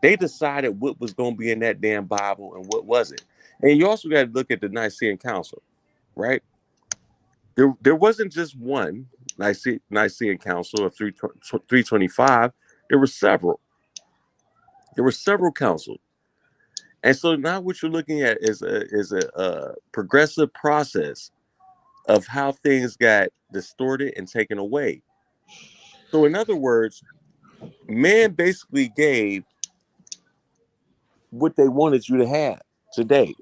They decided what was going to be in that damn Bible and what wasn't. And you also got to look at the Nicene Council, right? There wasn't just one Nicene Council of 325. There were several. There were several councils. And so now what you're looking at is a progressive process of how things got distorted and taken away. So in other words, man basically gave what they wanted you to have today.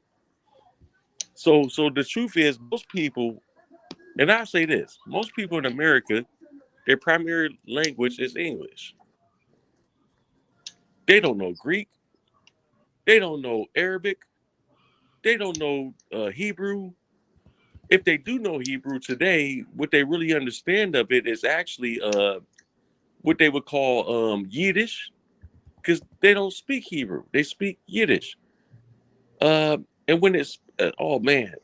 So the truth is, most people, and I say this, most people in America, their primary language is English. They don't know Greek. They don't know Arabic. They don't know Hebrew. If they do know Hebrew today, what they really understand of it is actually what they would call Yiddish, because they don't speak Hebrew. They speak Yiddish. And when it's, oh man,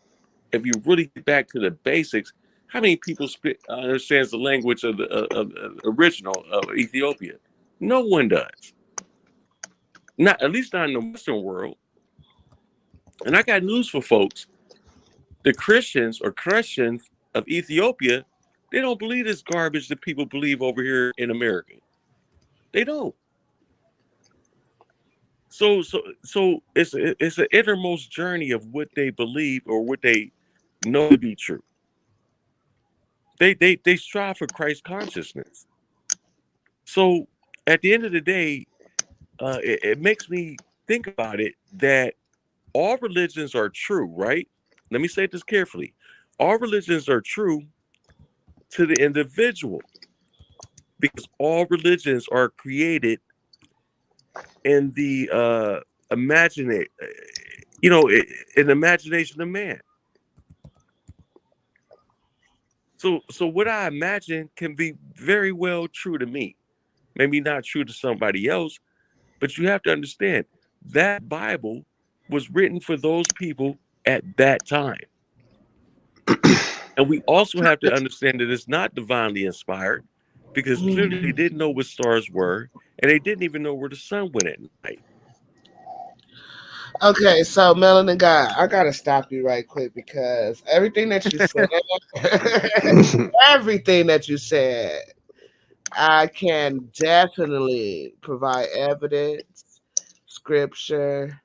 if you really get back to the basics, how many people understands the language of the original of Ethiopia? No one does. Not, at least not in the Western world. And I got news for folks. The Christians of Ethiopia, they don't believe this garbage that people believe over here in America. They don't. So it's an innermost journey of what they believe or what they know to be true. They strive for Christ consciousness. So at the end of the day, it makes me think about it that all religions are true, right? Let me say this carefully. All religions are true to the individual because all religions are created in the in the imagination of man. So what I imagine can be very well true to me. Maybe not true to somebody else, but you have to understand that Bible was written for those people at that time. And we also have to understand that it's not divinely inspired because clearly they didn't know what stars were and they didn't even know where the sun went at night. Okay, so Melanin Guy, I gotta stop you right quick because everything that you said, everything that you said, I can definitely provide evidence, scripture,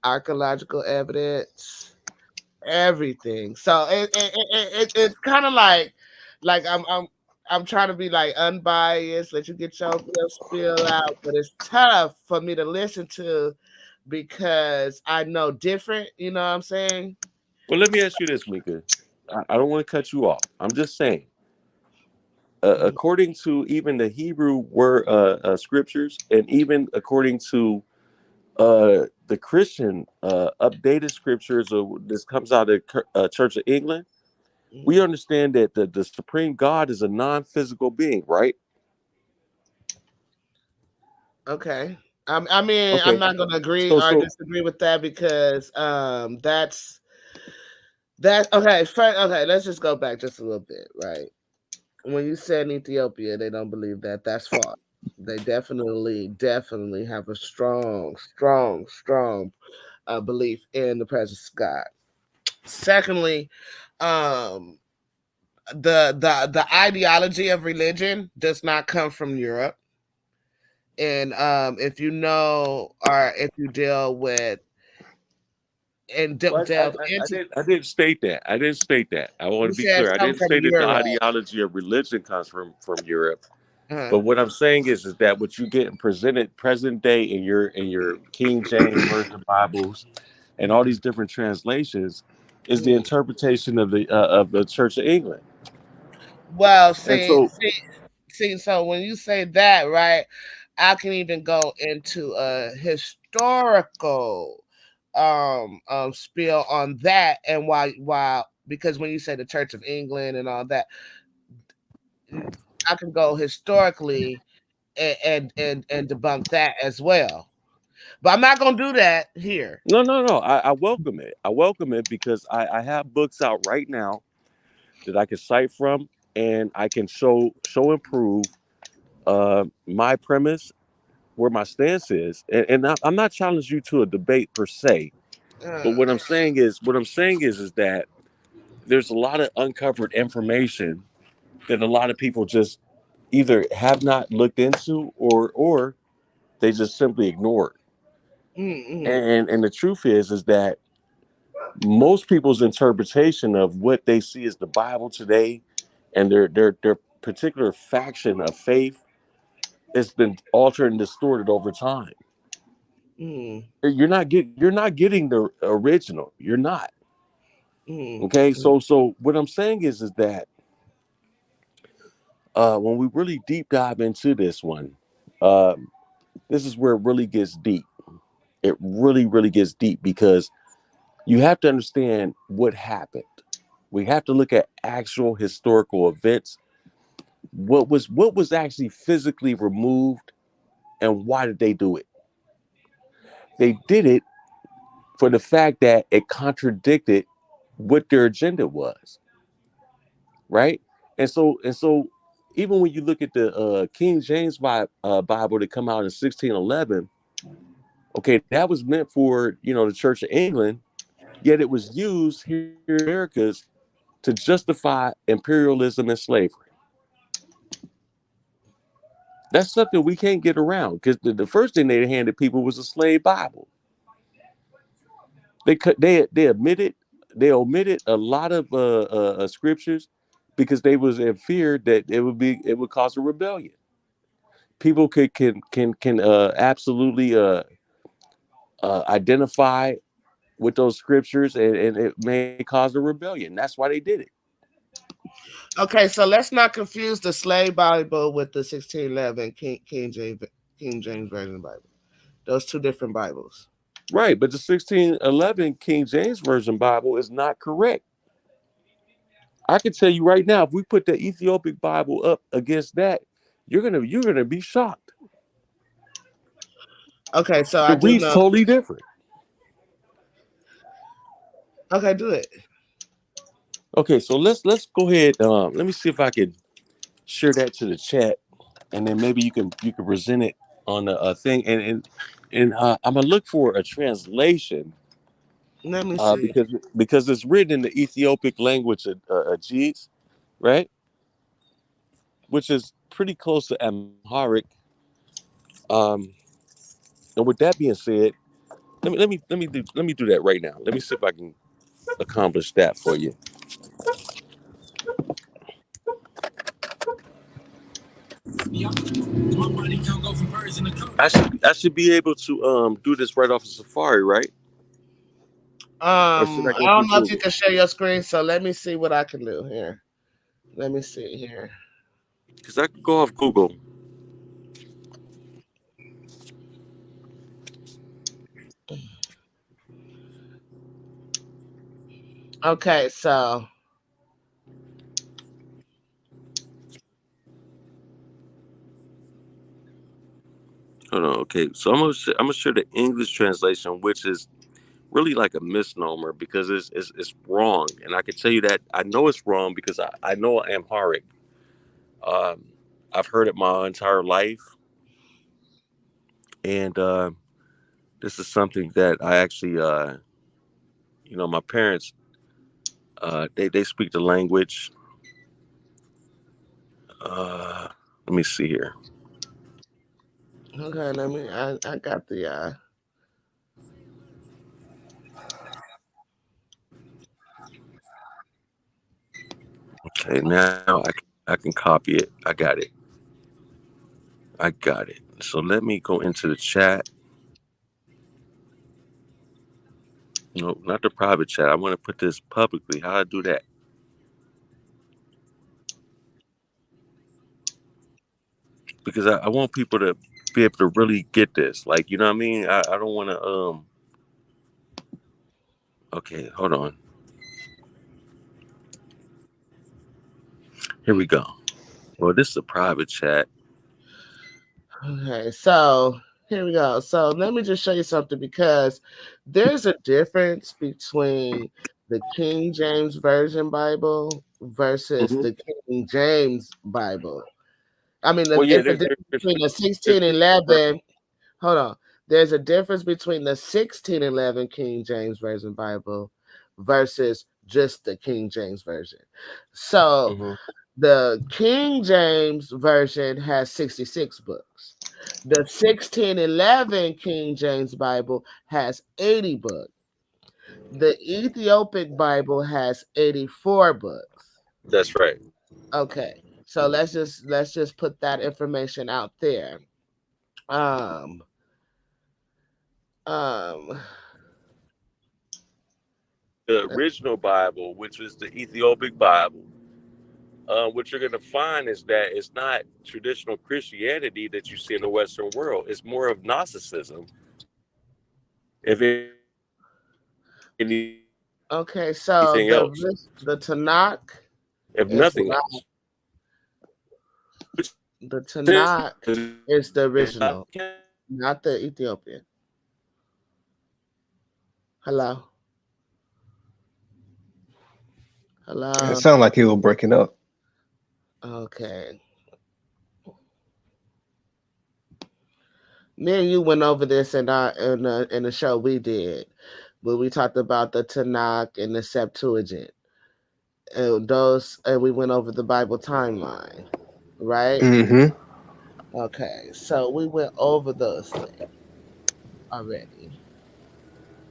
archaeological evidence, everything. So it's kind of like I'm trying to be like unbiased, let you get your spill out, but it's tough for me to listen to because I know different. You know what I'm saying? Well, let me ask you this, Mika. I don't want to cut you off. I'm just saying. according to even the Hebrew word scriptures, and even according to the Christian updated scriptures, this comes out of Church of England, we understand that the supreme God is a non-physical being, right? Okay. I mean, I'm Okay. not going to agree So or disagree with that because that's okay. Okay, let's just go back just a little bit, right? When you said in Ethiopia, they don't believe that. That's false. They definitely have a strong belief in the presence of God. Secondly, um, the ideology of religion does not come from Europe. And if you know or if you deal with and Well, delve into, I didn't state that. I didn't state that. I want you to be said clear. I come didn't from say that the Europe. ideology of religion comes from Europe. Uh-huh. But what I'm saying is that what you get presented present day in your King James version Bibles and all these different translations is the interpretation of the Church of England. Well, And so, see. So when you say that, right, I can even go into a historical spiel on that and why because when you say the Church of England and all that, I can go historically and debunk that as well. But I'm not gonna do that here. no. I welcome it. I welcome it because I have books out right now that I can cite from, and I can show and prove my premise, where my stance is, and I'm not challenging you to a debate per se. But Uh, what I'm saying is that there's a lot of uncovered information that a lot of people just either have not looked into or they just simply ignored. mm-hmm. And the truth is that most people's interpretation of what they see as the Bible today and their particular faction of faith has been altered and distorted over time. Mm-hmm. You're not getting the original. You're not. Okay, Mm-hmm. so what I'm saying is that when we really deep dive into this one, this is where it really gets deep. It really gets deep because you have to understand what happened. We have to look at actual historical events. What was actually physically removed, and why did they do it? They did it for the fact that it contradicted what their agenda was, right? And so even when you look at the King James Bible that come out in 1611, okay, that was meant for the Church of England, yet it was used here in Americas to justify imperialism and slavery. That's something we can't get around because the first thing they handed people was a slave Bible. They omitted a lot of scriptures because they was in fear that it would cause a rebellion. People can absolutely identify with those scriptures, and it may cause a rebellion. That's why they did it. Okay, so let's not confuse the slave Bible with the 1611 King James Version Bible. Those two different Bibles. Right, but the 1611 King James Version Bible is not correct. I can tell you right now, if we put the Ethiopic Bible up against that, you're gonna be shocked. Okay, so I It do reads know. totally different. Okay, do it. Okay, so let's go ahead. Let me see if I can share that to the chat, and then maybe you can present it on a thing. And I'm gonna look for a translation Let me see. because it's written in the Ethiopic language of Aegees, right? Which is pretty close to Amharic. Um, and with that being said, let me do that right now. Let me see if I can accomplish that for you. I should be able to do this right off of Safari, right? Or should I I go through don't know if you Google? can share your screen, so let me see what I can do here. Let me see here. Because I could go off Google. Okay, so Hold on. Okay, so I'm gonna share the English translation, which is really like a misnomer because it's wrong, and I can tell you that I know it's wrong because I know Amharic. Um, I've heard it my entire life, and this is something that I actually, my parents, they speak the language. Let me see here. okay, I got the Okay, now I can copy it. I got it. I got it. So let me go into the chat. No, not the private chat. I want to put this publicly. How I do that? Because I want people to be able to really get this. Like, you know what I mean? I don't want to Okay, hold on. Here we go. Well, this is a private chat. Okay, so here we go. So let me just show you something because there's a difference between the King James Version Bible versus Mhm. the King James Bible. I mean, Well, yeah, it's a difference between the there's 1611. Hold on. There's a difference between the 1611 King James Version Bible versus just the King James Version. So Mhm. the King James Version has 66 books. The 1611 King James Bible has 80 books. The Ethiopic Bible has 84 books. That's right. Okay. So let's just put that information out there. Um um The original Bible, which is the Ethiopic Bible, what you're going to find is that it's not traditional Christianity that you see in the Western world. It's more of Gnosticism. If anything okay, so else, the Tanakh if is nothing not else. Which the is Tanakh is the original, not the Ethiopian. Hello. It Hello. sounded like you were breaking up. Okay. Me and you went over this in the show we did, where we talked about the Tanakh and the Septuagint, and we went over the Bible timeline, right? Mm-hmm. Okay, so we went over those things already,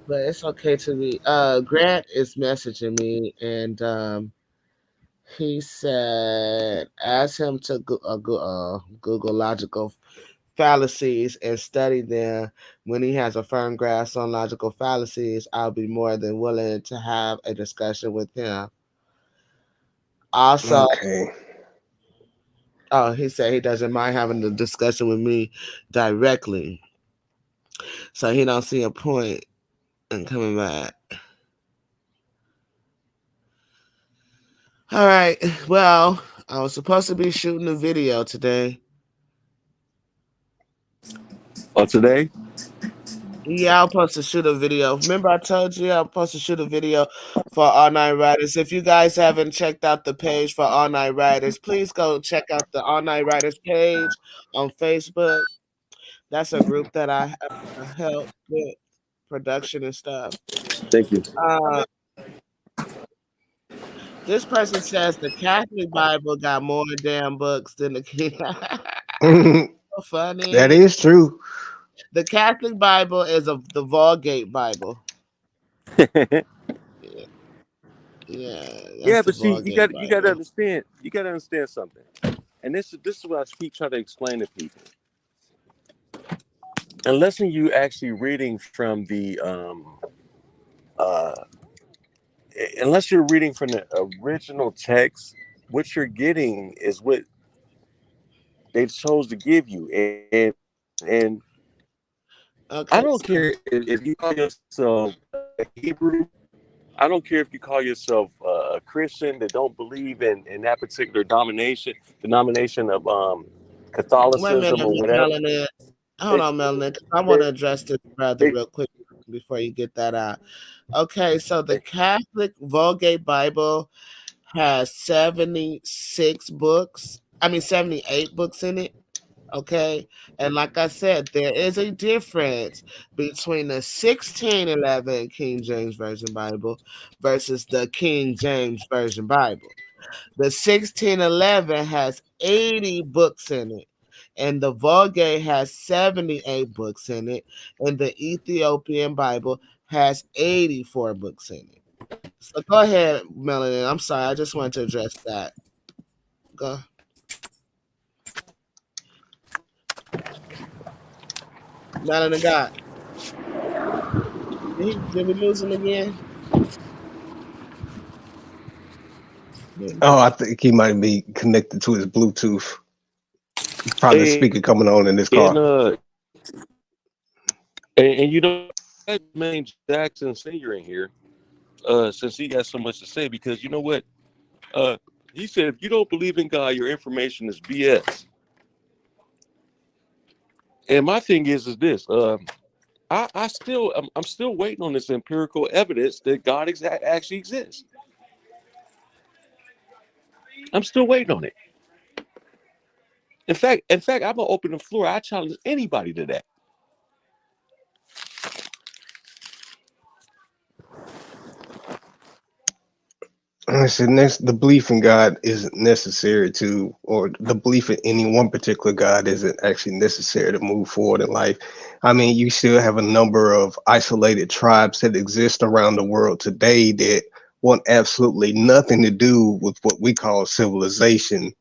but it's okay to me. Grant is messaging me, and he said, ask him to Google logical fallacies and study them. When he has a firm grasp on logical fallacies, I'll be more than willing to have a discussion with him. Also, Okay. he said he doesn't mind having the discussion with me directly. So he don't see a point in coming back. All right. Well, I was supposed to be shooting a video today. Oh, today? Yeah, I'm supposed to shoot a video. Remember, I told you I'm supposed to shoot a video for All Night Riders. If you guys haven't checked out the page for All Night Riders, please go check out the All Night Riders page on Facebook. That's a group that I help with production and stuff. Thank you. This person says the Catholic Bible got more damn books than the King. So funny. That is true. The Catholic Bible is the Vulgate Bible. Yeah, Yeah, that's the but see, Vulgate you got to Bible. understand. You got to understand something. And this is what I keep trying to explain to people. Unless you actually reading from the unless you're reading from the original text, what you're getting is what they chose to give you, and Okay. I don't care if you call yourself a Hebrew. I don't care if you call yourself a Christian that don't believe in that particular denomination of Wait a Catholicism minute, or whatever. Melanin. Hold They, on, Melanin. 'Cause I want they, to address this brother they, real quick before you get that out. Okay, so the Catholic Vulgate Bible has 76 books. I mean 78 books in it. Okay. And like I said, there is a difference between the 1611 King James Version Bible versus the King James Version Bible. The 1611 has 80 books in it, and the Vulgate has 78 books in it, and the Ethiopian Bible has 84 books in it. So go ahead, Melanie. I'm sorry. I just wanted to address that. Go. Melanie got. Did we lose him again? Oh, I think he might be connected to his Bluetooth. Probably the speaker coming on in this and car. and you know, Jermaine Jackson Sr. in here, since he got so much to say, because you know what, he said if you don't believe in God, your information is BS. And my thing is this: I'm still waiting on this empirical evidence that God actually exists. I'm still waiting on it. In fact, I'm gonna open the floor. I challenge anybody to that. The belief in God isn't necessary to, or the belief in any one particular God isn't actually necessary to move forward in life. I mean, you still have a number of isolated tribes that exist around the world today that want absolutely nothing to do with what we call civilization.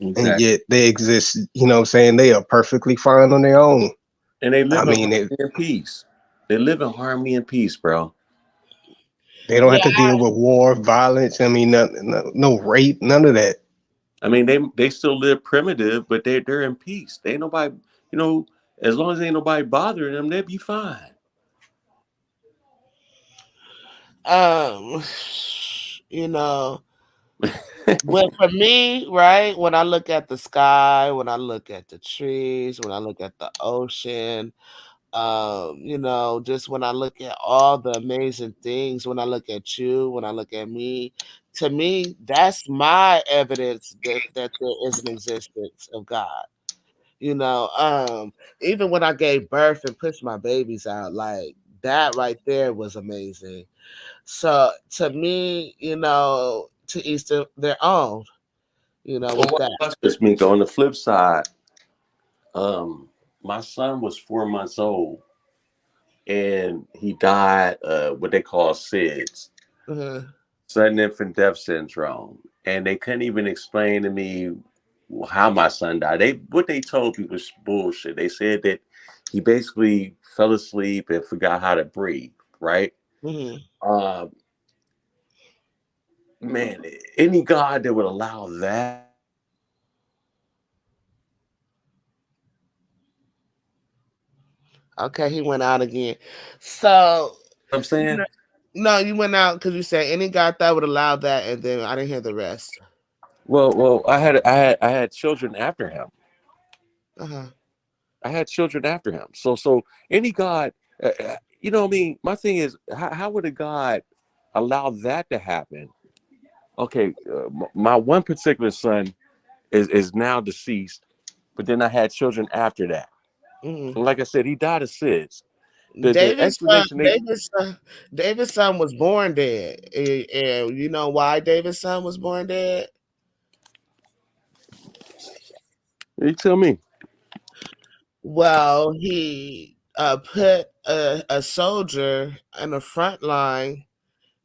Exactly. And yet they exist, you know what I'm saying? They are perfectly fine on their own. And they live I mean, in peace. They live in harmony and peace, bro. they don't have Yeah, to deal with war, violence. I mean, no rape, none of that. I mean, they still live primitive, but they're in peace. They ain't nobody, you know, as long as ain't nobody bothering them, they'll be fine. you know, well, for me, right, when I look at the sky, when I look at the trees, when I look at the ocean, you know, just when I look at all the amazing things, when I look at you, when I look at me, to me, that's my evidence that there is an existence of God. You know, even when I gave birth and pushed my babies out, like that right there was amazing. So to me, you know, to each their own, you know, with Well, that. watch this, Mika. On the flip side, my son was 4 months old and he died what they call SIDS, Mhm. sudden infant death syndrome. And they couldn't even explain to me how my son died. What they told me was bullshit. They said that he basically fell asleep and forgot how to breathe, right? Mhm. Uh, man, any God that would allow that. Okay, he went out again. So I'm saying, no, you went out because you said any God that would allow that, and then I didn't hear the rest. well, I had children after him. Uh-huh. I had children after him. So any God, you know what I mean? My thing is, how would a God allow that to happen? Okay, my one particular son is now deceased, but then I had children after that. Mhm. And like I said, he died of SIDS. The explanation they David's son was born dead. And you know why David's son was born dead? you tell me. Well, he put a soldier in the front line,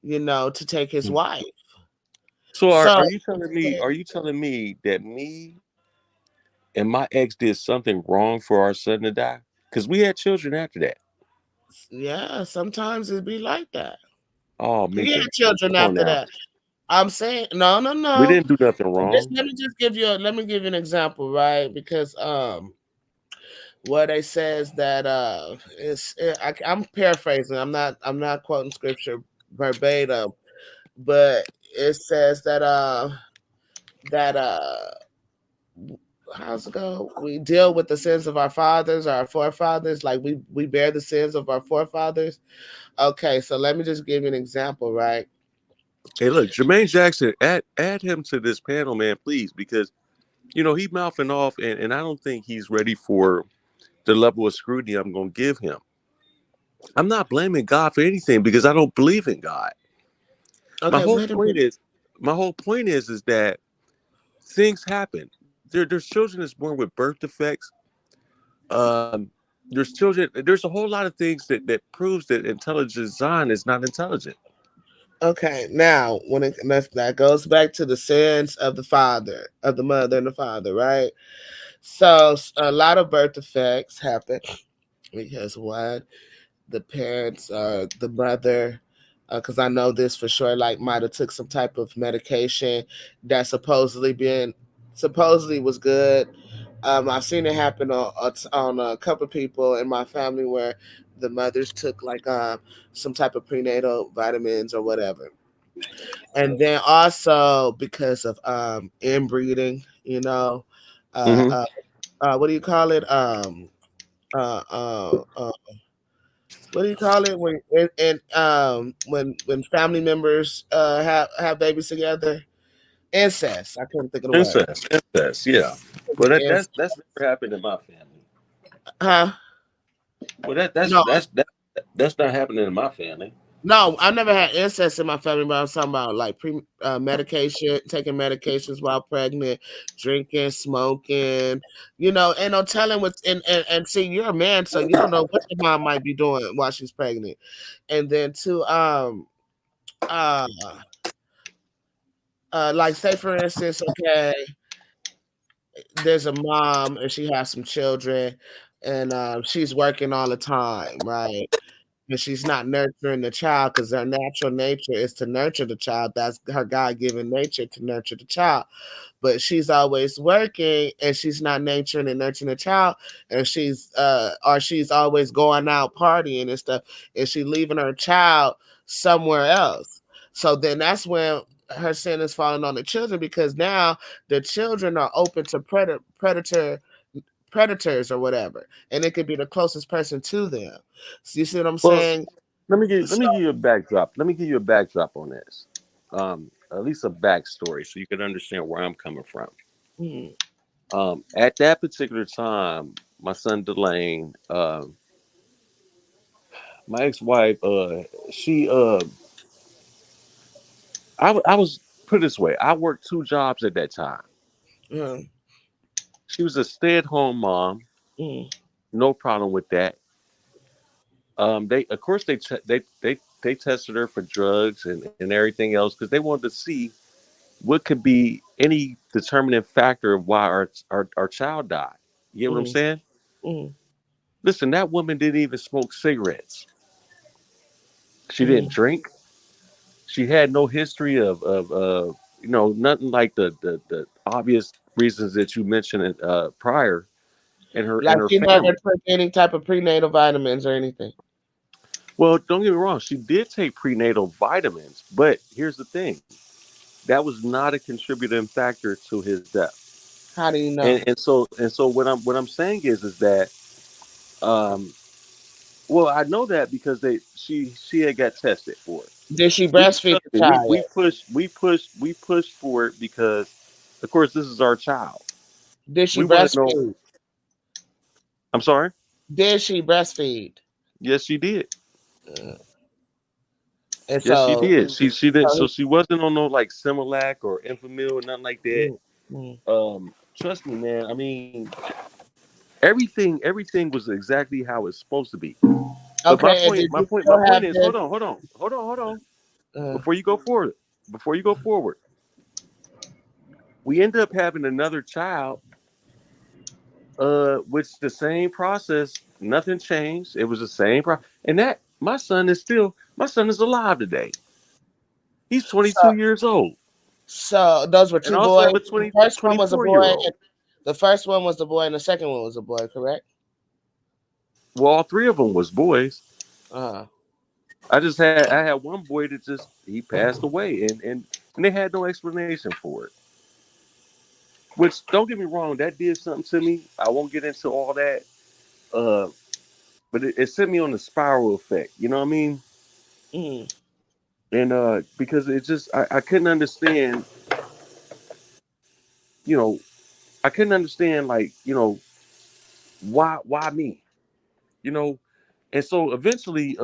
you know, to take his wife. So So are you telling me? Are you telling me that me and my ex did something wrong for our son to die? Because we had children after that. yeah, sometimes it'd be like that. Oh, He Mika, had children come on after now. that. I'm saying no, no, We no. didn't do nothing Just wrong. let me just give you an example, right? Because what it says that I'm paraphrasing. I'm not quoting scripture verbatim, but it says that how's it go? We deal with the sins of our fathers, our forefathers, like we bear the sins of our forefathers. Okay, so let me just give you an example, right? Hey, look, Jermaine Jackson, add him to this panel, man, please, because he mouthing off, and I don't think he's ready for the level of scrutiny I'm going to give him. I'm not blaming God for anything because I don't believe in God. My Okay, whole wait a point minute. is, is that things happen. There's children that's born with birth defects. Um, there's children. There's a whole lot of things that proves that intelligent design is not intelligent. Okay, now that goes back to the sins of the mother and the father, right? So a lot of birth defects happen because what the parents, the mother, because I know this for sure, like might have took some type of medication that supposedly was good. I've seen it happen on a couple of people in my family where the mothers took like some type of prenatal vitamins or whatever, and then also because of inbreeding, uh, Mm-hmm. uh, what do you call it? Uh, uh, uh, what do you call it when family members have babies together? Incest. I couldn't think of the word. Incest, yeah. Well, that's Incest. that's never happened in my family. Huh? Well, that's No, that's that, that's not happening in my family. no, I never had incest in my family, but I was talking about like medication, taking medications while pregnant, drinking, smoking, and no telling what's and see, you're a man, so you don't know what your mom might be doing while she's pregnant. And then to uh like say for instance, okay, there's a mom and she has some children and she's working all the time, right? And she's not nurturing the child because her natural nature is to nurture the child. That's her God given nature to nurture the child. But she's always working and she's not nurturing and nurturing the child, and she's always going out partying and stuff, and she leaving her child somewhere else. So then that's when her sin is falling on the children because now the children are open to predators or whatever, and it could be the closest person to them. So you see what I'm Well, saying? let me give you a backdrop. Let me give you a backdrop on this. At least a backstory so you can understand where I'm coming from. Mm, At that particular time, my son Delane, my ex-wife, she, I was put it this way. I worked two jobs at that time. mm, She was a stay-at-home mom. mm. No problem with that. They, of course, they tested her for drugs and everything else because they wanted to see what could be any determining factor of why our child died. You get what I'm Mm, saying? mm, Listen, that woman didn't even smoke cigarettes. She didn't mm. drink. She had no history of nothing like the obvious reasons that you mentioned prior in Like her she never family. took any type of prenatal vitamins or anything. Well, don't get me wrong, she did take prenatal vitamins, but here's the thing: that was not a contributing factor to his death. How do you And know? and so what I'm saying is that um well, I know that because she had got tested for it. Did she We breastfeed the we child? we pushed for it because of course this is our child. Did she We want to know. breastfeed? I'm sorry. Did she breastfeed? Yes, she did. Uh, and Yes, she so, did. She didn't. so So she wasn't on no like Similac or Enfamil or nothing like that. mm, mm. Trust me, man. I mean, everything was exactly how it's supposed to be. But Okay, and did my you point, my still point have is, this? hold on. Uh, Before you go forward, before you go forward, we ended up having another child. Which the same process, nothing changed. It was the same process, and that my son is alive today. He's 22 So, years old. so those were And two I also boys. have a The first one was a 24 boy, year and old. the first one was the boy, and the second one was a boy. Correct? Well, all three of them was boys. Uh, I had one boy that just he passed away, and they had no explanation for it. Which don't get me wrong, that did something to me. I won't get into all that. Uh, but it sent me on a spiral effect. You know what I mean? mm, And because it just I couldn't understand. You know, I couldn't understand like why me. You know, and so eventually,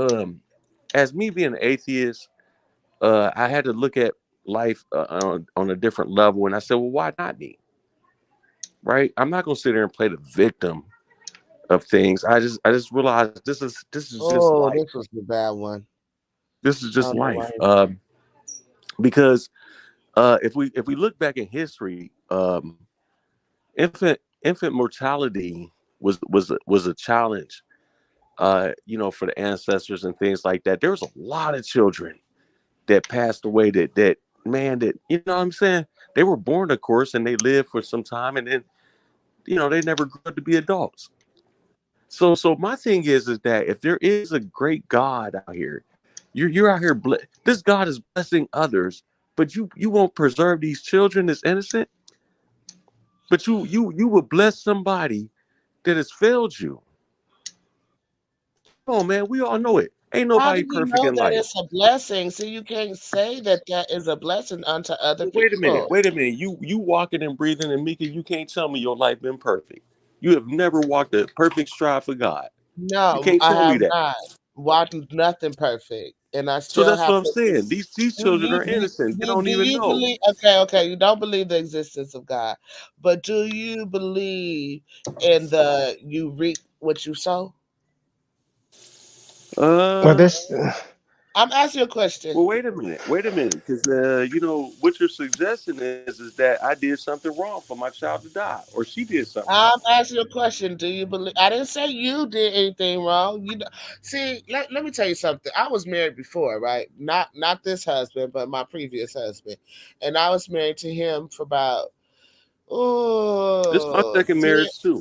as me being an atheist, I had to look at life on a different level, and I said, well, why not me? Right? I'm not gonna sit there and play the victim of things. I just realized this is just oh, life. this was the bad one. This is I just don't know why. life. Because if we look back in history, infant mortality was a challenge. For the ancestors and things like that. There was a lot of children that passed away. That man, that you know what I'm saying. They were born, of course, and they lived for some time, and then they never grew up to be adults. So my thing is that if there is a great God out here, you're out here. This God is blessing others, but you won't preserve these children that's innocent. But you will bless somebody that has failed you. Come on, man. We all know it. Ain't How do nobody we perfect know in that life. it's a blessing? See, you can't say that that is a blessing unto other Well, wait a minute. people. Wait a minute. You walking and breathing, and Mika, you can't tell me your life been perfect. You have never walked a perfect stride for God. You No, can't I tell me have that. not watched nothing perfect, and I So still that's what have I'm to. saying. These Do children you are innocent. They don't do even you know. believe? Okay, okay, you don't believe the existence of God, but do you believe in the you reap what you sow? Well, Uh, this I'm asking you a question. well, wait a minute. Wait a minute, because what you're suggesting is that I did something wrong for my child to die, or she did something wrong. I'm asking you a question. Do you believe? I didn't say you did anything wrong. See. Let me tell you something. I was married before, right? Not this husband, but my previous husband, and I was married to him for about This is my oh second 10, marriage too.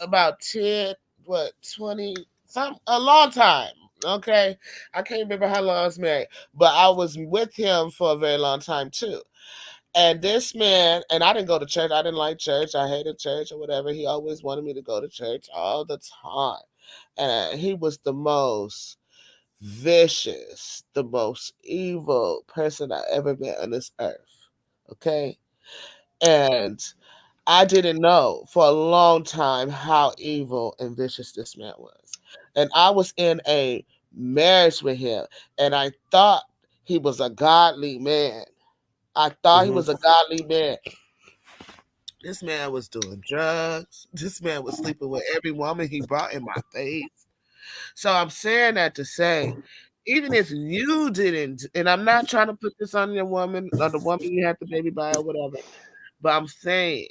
about 10, what 20, some a long time. Okay, I can't remember how long I was married, but I was with him for a very long time too. And this man, and I didn't go to church. I didn't like church. I hated church or whatever. He always wanted me to go to church all the time. And he was the most vicious, the most evil person I ever met on this earth. Okay. And I didn't know for a long time how evil and vicious this man was. And I was in a marriage with him, and I thought he was a godly man. I thought he Hmm. was a godly man. This man was doing drugs. This man was sleeping with every woman he brought in my face. So I'm saying that to say, even if you didn't, and I'm not trying to put this on your woman or the woman you had the baby by or whatever, but I'm saying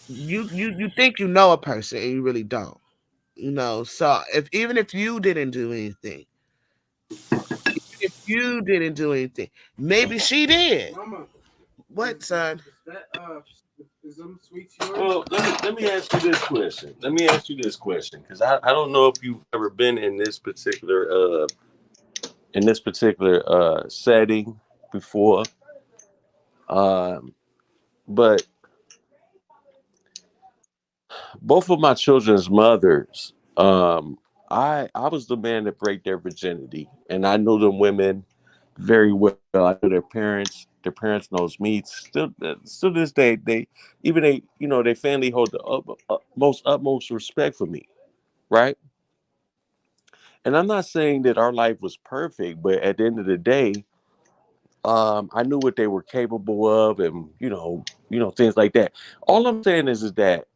you think you know a person and you really don't. So if you didn't do anything, if you didn't do anything, maybe she did. Mama, What, son? is them sweets yours? Well, let me ask you this question. Let me ask you this question because I don't know if you've ever been in this particular setting before, um, but both of my children's mothers, I was the man that break their virginity, and I knew them women very well. I knew their parents. Their parents knows me. Still to this day, their family hold the utmost respect for me, right? And I'm not saying that our life was perfect, but at the end of the day, I knew what they were capable of, and things like that. All I'm saying is that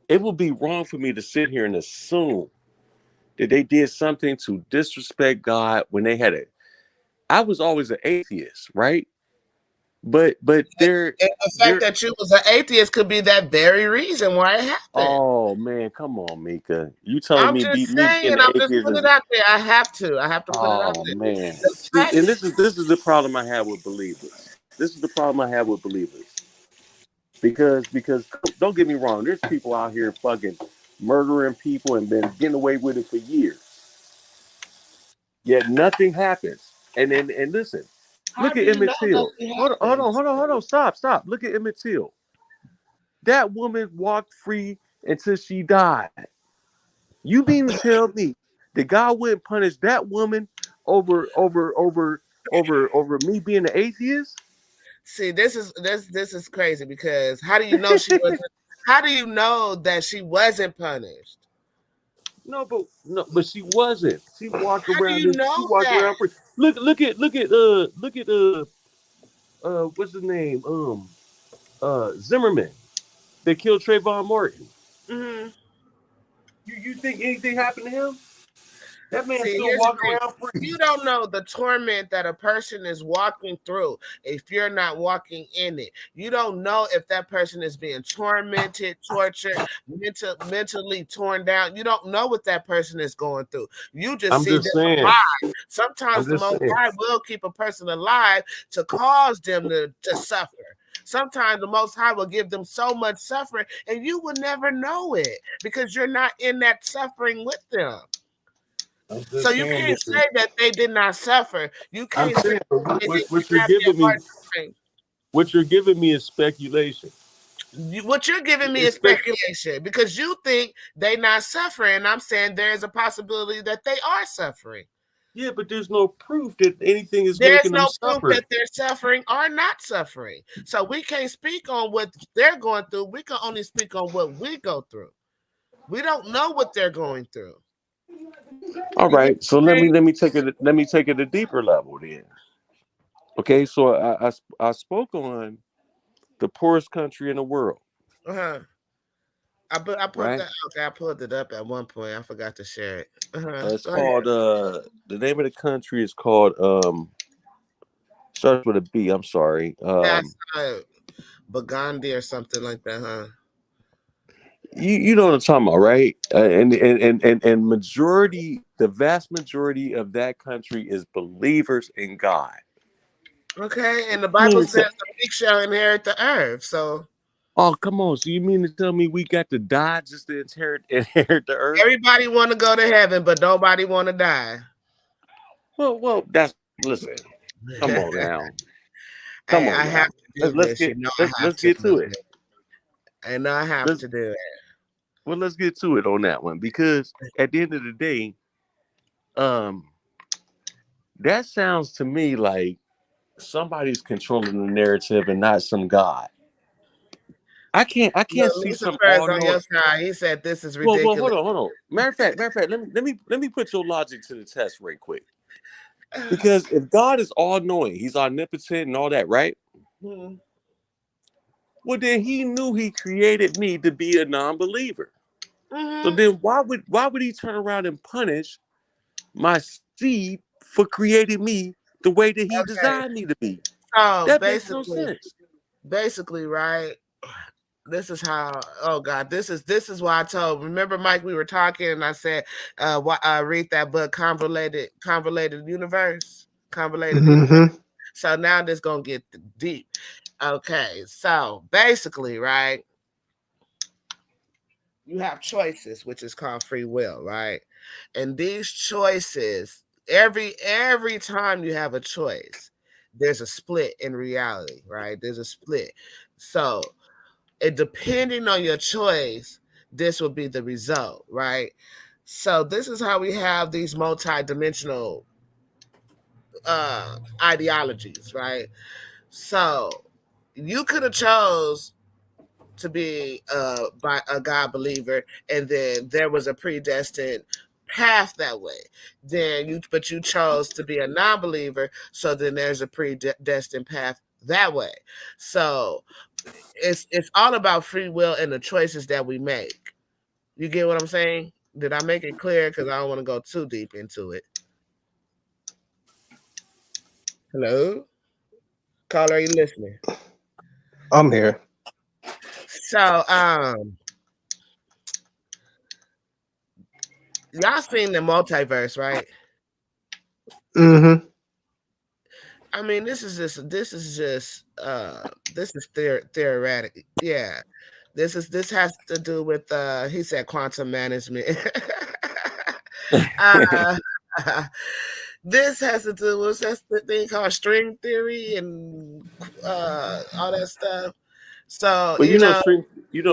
it would be wrong for me to sit here and assume that they did something to disrespect God when they had it. I was always an atheist, right? But they're And the they're fact that you was an atheist could be that very reason why it happened. oh man, come on, Mika. You telling I'm me just me saying, being I'm just atheist putting is it out there. I have to put it out oh there. man. The See, fact, and this is the problem I have with believers. This is the problem I have with believers. Because don't get me wrong, there's people out here fucking murdering people and been getting away with it for years. Yet nothing happens. And listen, how look do at you know Emmett Till. nothing Hold on. Stop. Look at Emmett Till. That woman walked free until she died. You mean to tell me that God wouldn't punish that woman over me being an atheist? See, this is crazy because how do you know she wasn't? How do you know that she wasn't punished? No, but she wasn't. She walked How do around you this. She know walked that? around free. Look at what's his name? Zimmerman. They killed Trayvon Martin. Hmm. You think anything happened to him? That man See, still here's the walking thing. around free. You don't know the torment that a person is walking through if you're not walking in it. You don't know if that person is being tormented, tortured, mentally torn down. You don't know what that person is going through. You just I'm see just them saying. alive. I'm Sometimes the just Most saying. High will keep a person alive to cause them to suffer. Sometimes the Most High will give them so much suffering, and you will never know it because you're not in that suffering with them. So you can't say that they did not suffer. You I'm can't say saying that they didn't what you're have their giving me. heart suffering. What you're giving me is speculation. What you're giving me is speculation because you think they not suffering. I'm saying there is a possibility that they are suffering. Yeah, but there's no proof that anything is There's making them no proof suffer. that they're suffering or not suffering. So we can't speak on what they're going through. We can only speak on what we go through. We don't know what they're going through. All right, so let me take it a deeper level then. Okay, so I spoke on the poorest country in the world. Uh-huh. I Right? I pulled it up at one point. I forgot to share it. It's Go ahead. called the name of the country is called starts with a B. I'm sorry. That's Bagandi or something like that, huh? You know what I'm talking about, right? And the vast majority of that country is believers in God. Okay, and the Bible says the meek shall inherit the earth. So, oh come on! So you mean to tell me we got to die just to inherit the earth? Everybody want to go to heaven, but nobody want to die. Well, that's listen. Come on now. Come Hey, on I now. have to do Let's this. get You know, I have let's to get to it. I know I have to do it. Well, let's get to it on that one because at the end of the day, that sounds to me like somebody's controlling the narrative and not some God. I can't see some all on your side. He said this is ridiculous. Well, hold on. Matter of fact, let me put your logic to the test right quick. Because if God is all knowing, he's omnipotent and all that, right? Mm-hmm. Well, then he knew he created me to be a non-believer. Mm-hmm. So then why would he turn around and punish my seed for creating me the way that he designed me to be? So that makes no sense. Basically, right? This is how. Oh God, this is why I told. Remember, Mike, we were talking, and I said, read that book, Convoluted Universe, Convoluted. Mm-hmm. So now this gonna get deep. Okay, so basically, right? You have choices, which is called free will, right? And these choices, every time you have a choice, there's a split in reality, right? There's a split. So it depending on your choice, this will be the result, right? So this is how we have these multi-dimensional ideologies, right? So you could have chose to be by a God believer, and then there was a predestined path that way. But you chose to be a non-believer, so then there's a predestined path that way. So it's all about free will and the choices that we make. You get what I'm saying? Did I make it clear? Because I don't want to go too deep into it. Hello? Caller, are you listening? I'm here. So, y'all seen the multiverse, right? Mm-hmm. I mean, this is theoretic. Yeah. This has to do with he said quantum management. uh, this has to do with that's the thing called string theory and all that stuff. So, But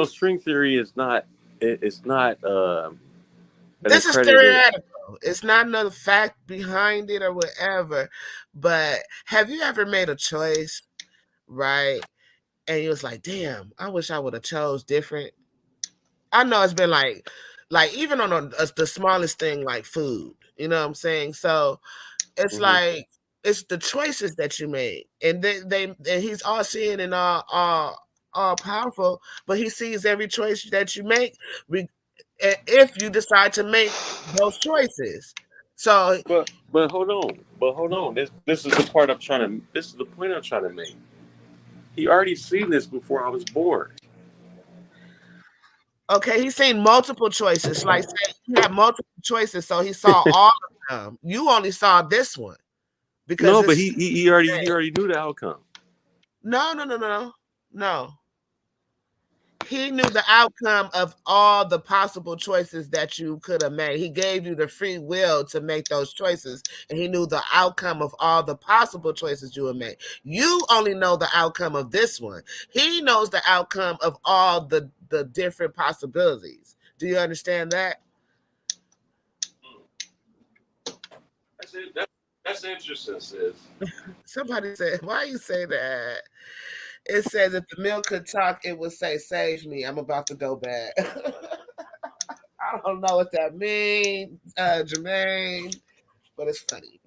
string theory is not. It's not an this is accredited. theoretical. It's not another fact behind it or whatever. But have you ever made a choice, right? And you was like, damn, I wish I would have chose different. I know it's been like even on the smallest thing like food, you know what I'm saying? So it's Mhm. like it's the choices that you made, and and he's all seeing and all powerful, but he sees every choice that you make, if you decide to make those choices. So But hold on. This is the part I'm trying to. This is the point I'm trying to make. He already seen this before I was born. okay, he's seen multiple choices. Like say he had multiple choices, so he saw all of them. You only saw this one because No, but it's he already knew the outcome. no. He knew the outcome of all the possible choices that you could have made. He gave you the free will to make those choices, and he knew the outcome of all the possible choices you would make. You only know the outcome of this one. He knows the outcome of all the different possibilities. Do you understand that? That's interesting, sis. Somebody said, why you say that? It says if the milk could talk, it would say, save me. I'm about to go back. I don't know what that means, Jermaine, but it's funny.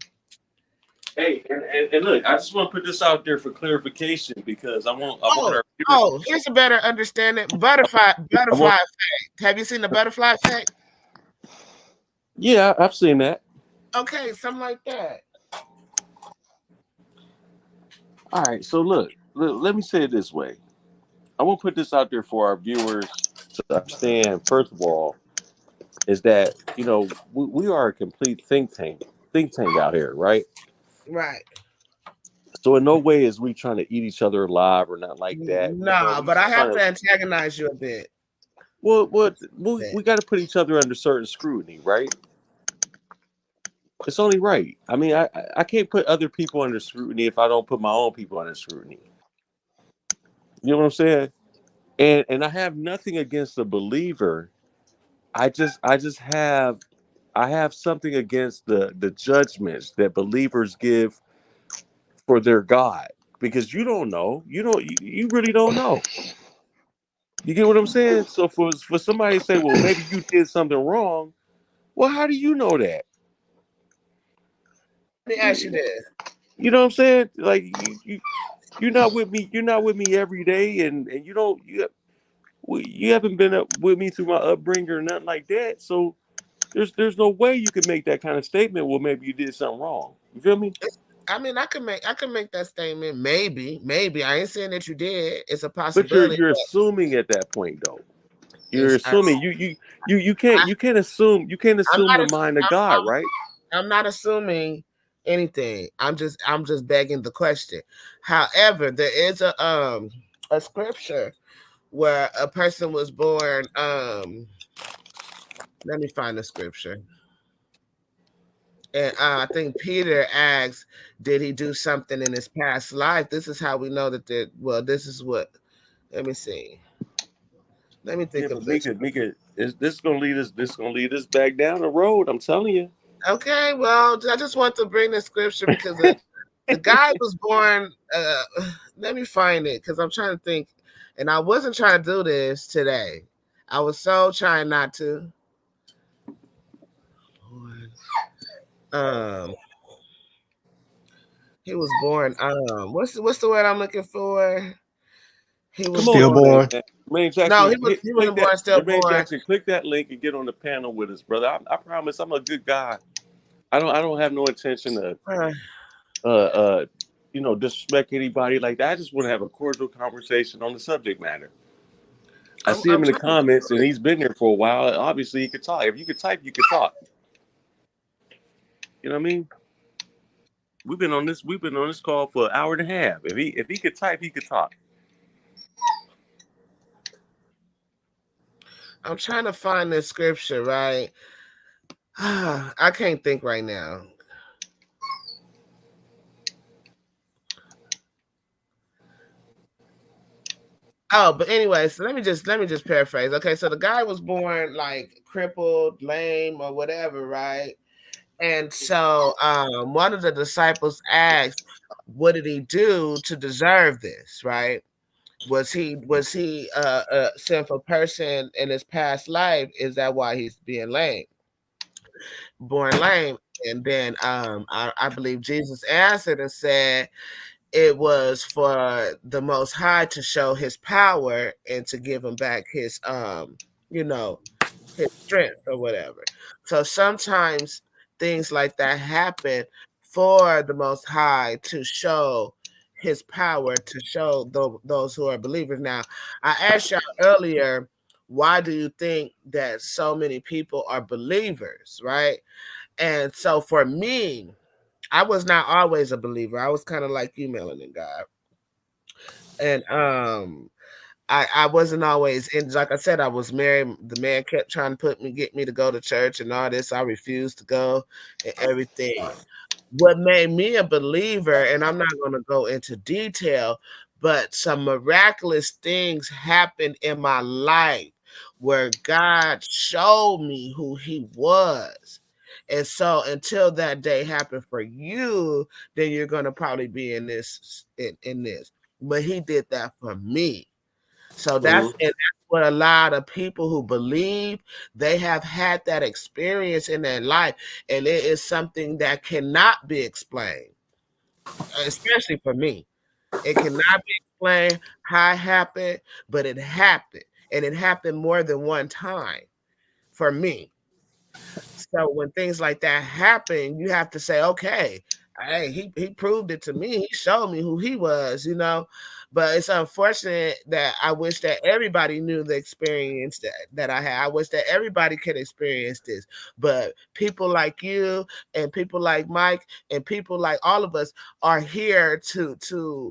Hey, and look, I just want to put this out there for clarification because I want our viewers. Here's a better understanding. Butterfly effect. Have you seen the butterfly effect? Yeah, I've seen that. Okay, something like that. All right, so look, let me say it this way. I want to put this out there for our viewers to understand. First of all, is that we are a complete think tank out here, right? Right. So in no way is we trying to eat each other alive or not like that. No, We but I just have trying to antagonize you a bit. Well, we got to put each other under certain scrutiny, right? It's only right. I mean, I can't put other people under scrutiny if I don't put my own people under scrutiny. You know what I'm saying? And I have nothing against the believer. I have something against the judgments that believers give for their God, because you don't know. You really don't know. You get what I'm saying? So for somebody to say, well, maybe you did something wrong. Well, how do you know that? Let me ask you this. You know what I'm saying? Like you're not with me. You're not with me every day, and you haven't been up with me through my upbringing or nothing like that. So there's no way you can make that kind of statement. Well, maybe you did something wrong. You feel me? I mean, I can make that statement. Maybe. I ain't saying that you did. It's a But possibility. you're assuming at that point, though. You're assuming you can't assume the mind of God, right? I'm not assuming anything. I'm just begging the question. However, there is a scripture where a person was born. Let me find the scripture. And I think Peter asks, did he do something in his past life? This is how we know that this is what, let me see. Let me think of this. Mika, this is gonna lead us. This is gonna lead us back down the road. I'm telling you. Okay, well, I just want to bring the scripture because the guy was born. Let me find it because I'm trying to think, and I wasn't trying to do this today. I was so trying not to. He was born. What's the word I'm looking for? He was Stillborn. Jermaine Jackson, no, he wasn't born stillborn. Jermaine Jackson, click that link and get on the panel with us, brother. I promise I'm a good guy. I don't have no intention of disrespect anybody like that. I just want to have a cordial conversation on the subject matter. I I'm, see I'm him in the trying to comments, and he's been here for a while. Obviously, he could talk. If you could type, you could talk. You know what I mean? We've been on this call for an hour and a half. If he could type, he could talk. I'm trying to find this scripture, right? I can't think right now. Oh, but anyway, so let me just paraphrase. Okay, so the guy was born like crippled, lame, or whatever, right? And so one of the disciples asked, "What did he do to deserve this?" Right? Was he a sinful person in his past life? Is that why he's being lame, born lame? And then I believe Jesus answered and said, it was for the Most High to show his power and to give him back his you know his strength or whatever. So sometimes things like that happen for the Most High to show his power, to show those who are believers. Now, I asked y'all earlier, why do you think that so many people are believers, right? And so for me, I was not always a believer. I was kind of like you, Melanin God. And I wasn't always in, like I said, I was married. The man kept trying to get me to go to church and all this. I refused to go and everything. What made me a believer, and I'm not going to go into detail, but some miraculous things happened in my life where God showed me who he was. And so until that day happened for you, then you're going to probably be in this. But he did that for me. So Mhm. that's what a lot of people who believe, they have had that experience in their life, and it is something that cannot be explained, especially for me. It cannot be explained how it happened, but it happened, and it happened more than one time for me. So when things like that happen, you have to say, okay, hey, he proved it to me. He showed me who he was. But it's unfortunate that I wish that everybody knew the experience that I had. I wish that everybody could experience this. But people like you and people like Mike and people like all of us are here to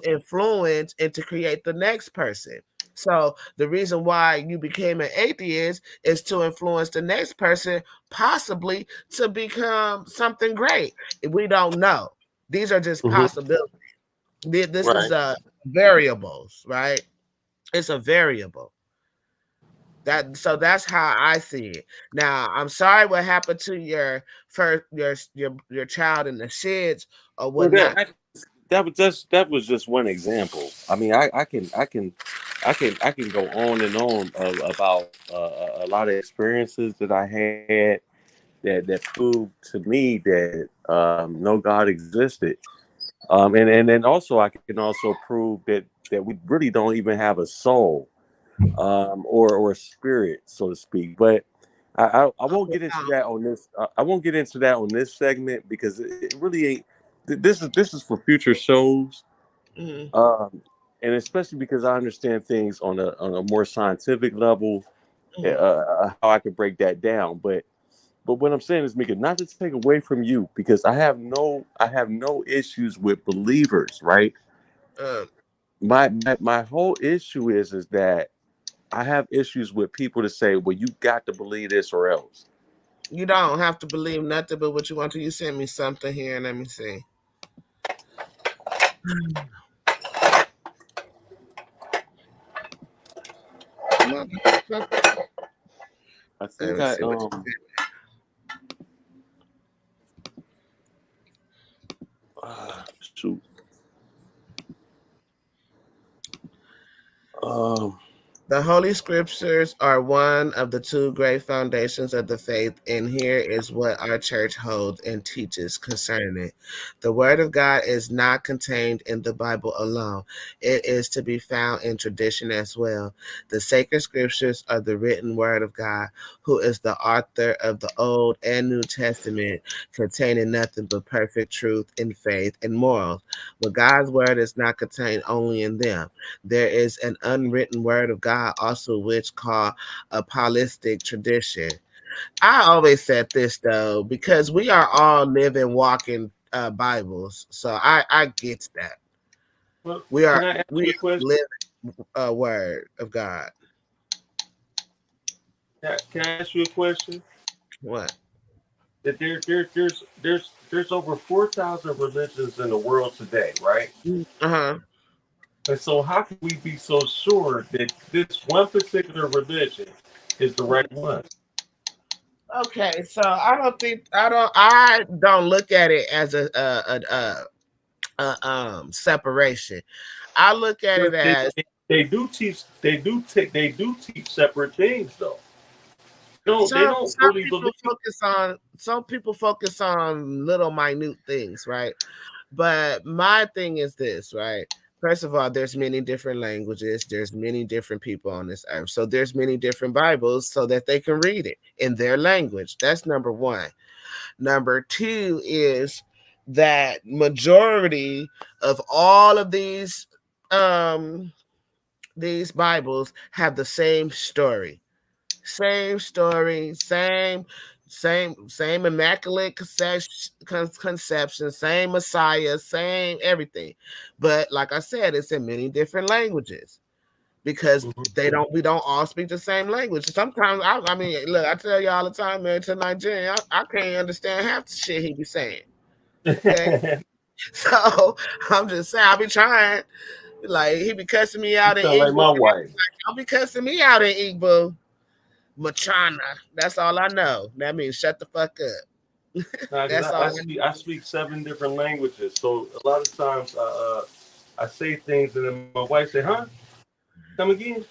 influence and to create the next person. So the reason why you became an atheist is to influence the next person, possibly to become something great. We don't know. These are just Mhm. possibilities. This is Right. variables, right? It's a variable. So that's how I see it. Now, I'm sorry what happened to your first your child in the sheds or Well, whatnot. that was just one example. I mean, I can go on and on about a lot of experiences that I had that proved to me that no God existed. And then also I can also prove that we really don't even have a soul, or a spirit, so to speak. But I won't get into that on this. I won't get into that on this segment because it really ain't. This is for future shows, Mhm. um, and especially because I understand things on a more scientific level, Mhm. how I could break that down. But what I'm saying is, Mika, not to take away from you, because I have no issues with believers, right? Uh, My whole issue is that I have issues with people to say, well, you got to believe this or else. you don't have to believe nothing but what you want to. You send me something here, and let me see. Motherfucker. I Let think me I see what you did. shoot. Um, The Holy Scriptures are one of the two great foundations of the faith, and here is what our church holds and teaches concerning it. The Word of God is not contained in the Bible alone, it is to be found in tradition as well. The sacred Scriptures are the written Word of God, who is the author of the Old and New Testament, containing nothing but perfect truth and faith and morals. But God's Word is not contained only in them. There is an unwritten Word of God also, which called a apostolic tradition. I always said this though, because we are all living, walking Bibles, so I get that Well, we can I ask you a question? living Word of God. Can I ask you a question? What? That there's over 4,000 religions in the world today, right? Uh-huh. And so how can we be so sure that this one particular religion is the right one? Okay, so I don't look at it as a separation. I look at it But as they do teach separate things though. No, they some don't some really people believe. focus on little minute things, right? But my thing is this, right? First of all, there's many different languages, there's many different people on this earth, so there's many different Bibles so that they can read it in their language. That's number one. Number two is that majority of all of these Bibles have the same story, same immaculate conception, same Messiah, same everything. But like I said, it's in many different languages because we don't all speak the same language. Sometimes I mean, look, I tell you all the time, man, to Nigerian, I can't understand half the shit he be saying. Okay. So I'm just saying, I'll be trying. Like he be cussing me out in Sound like Igbo. my wife. I'll be cussing me out in Igbo. Machana. That's all I know. That means shut the fuck up. Nah, 'cause That's all. I speak 7 different languages, so a lot of times I say things and then my wife say, "Huh? Come again?"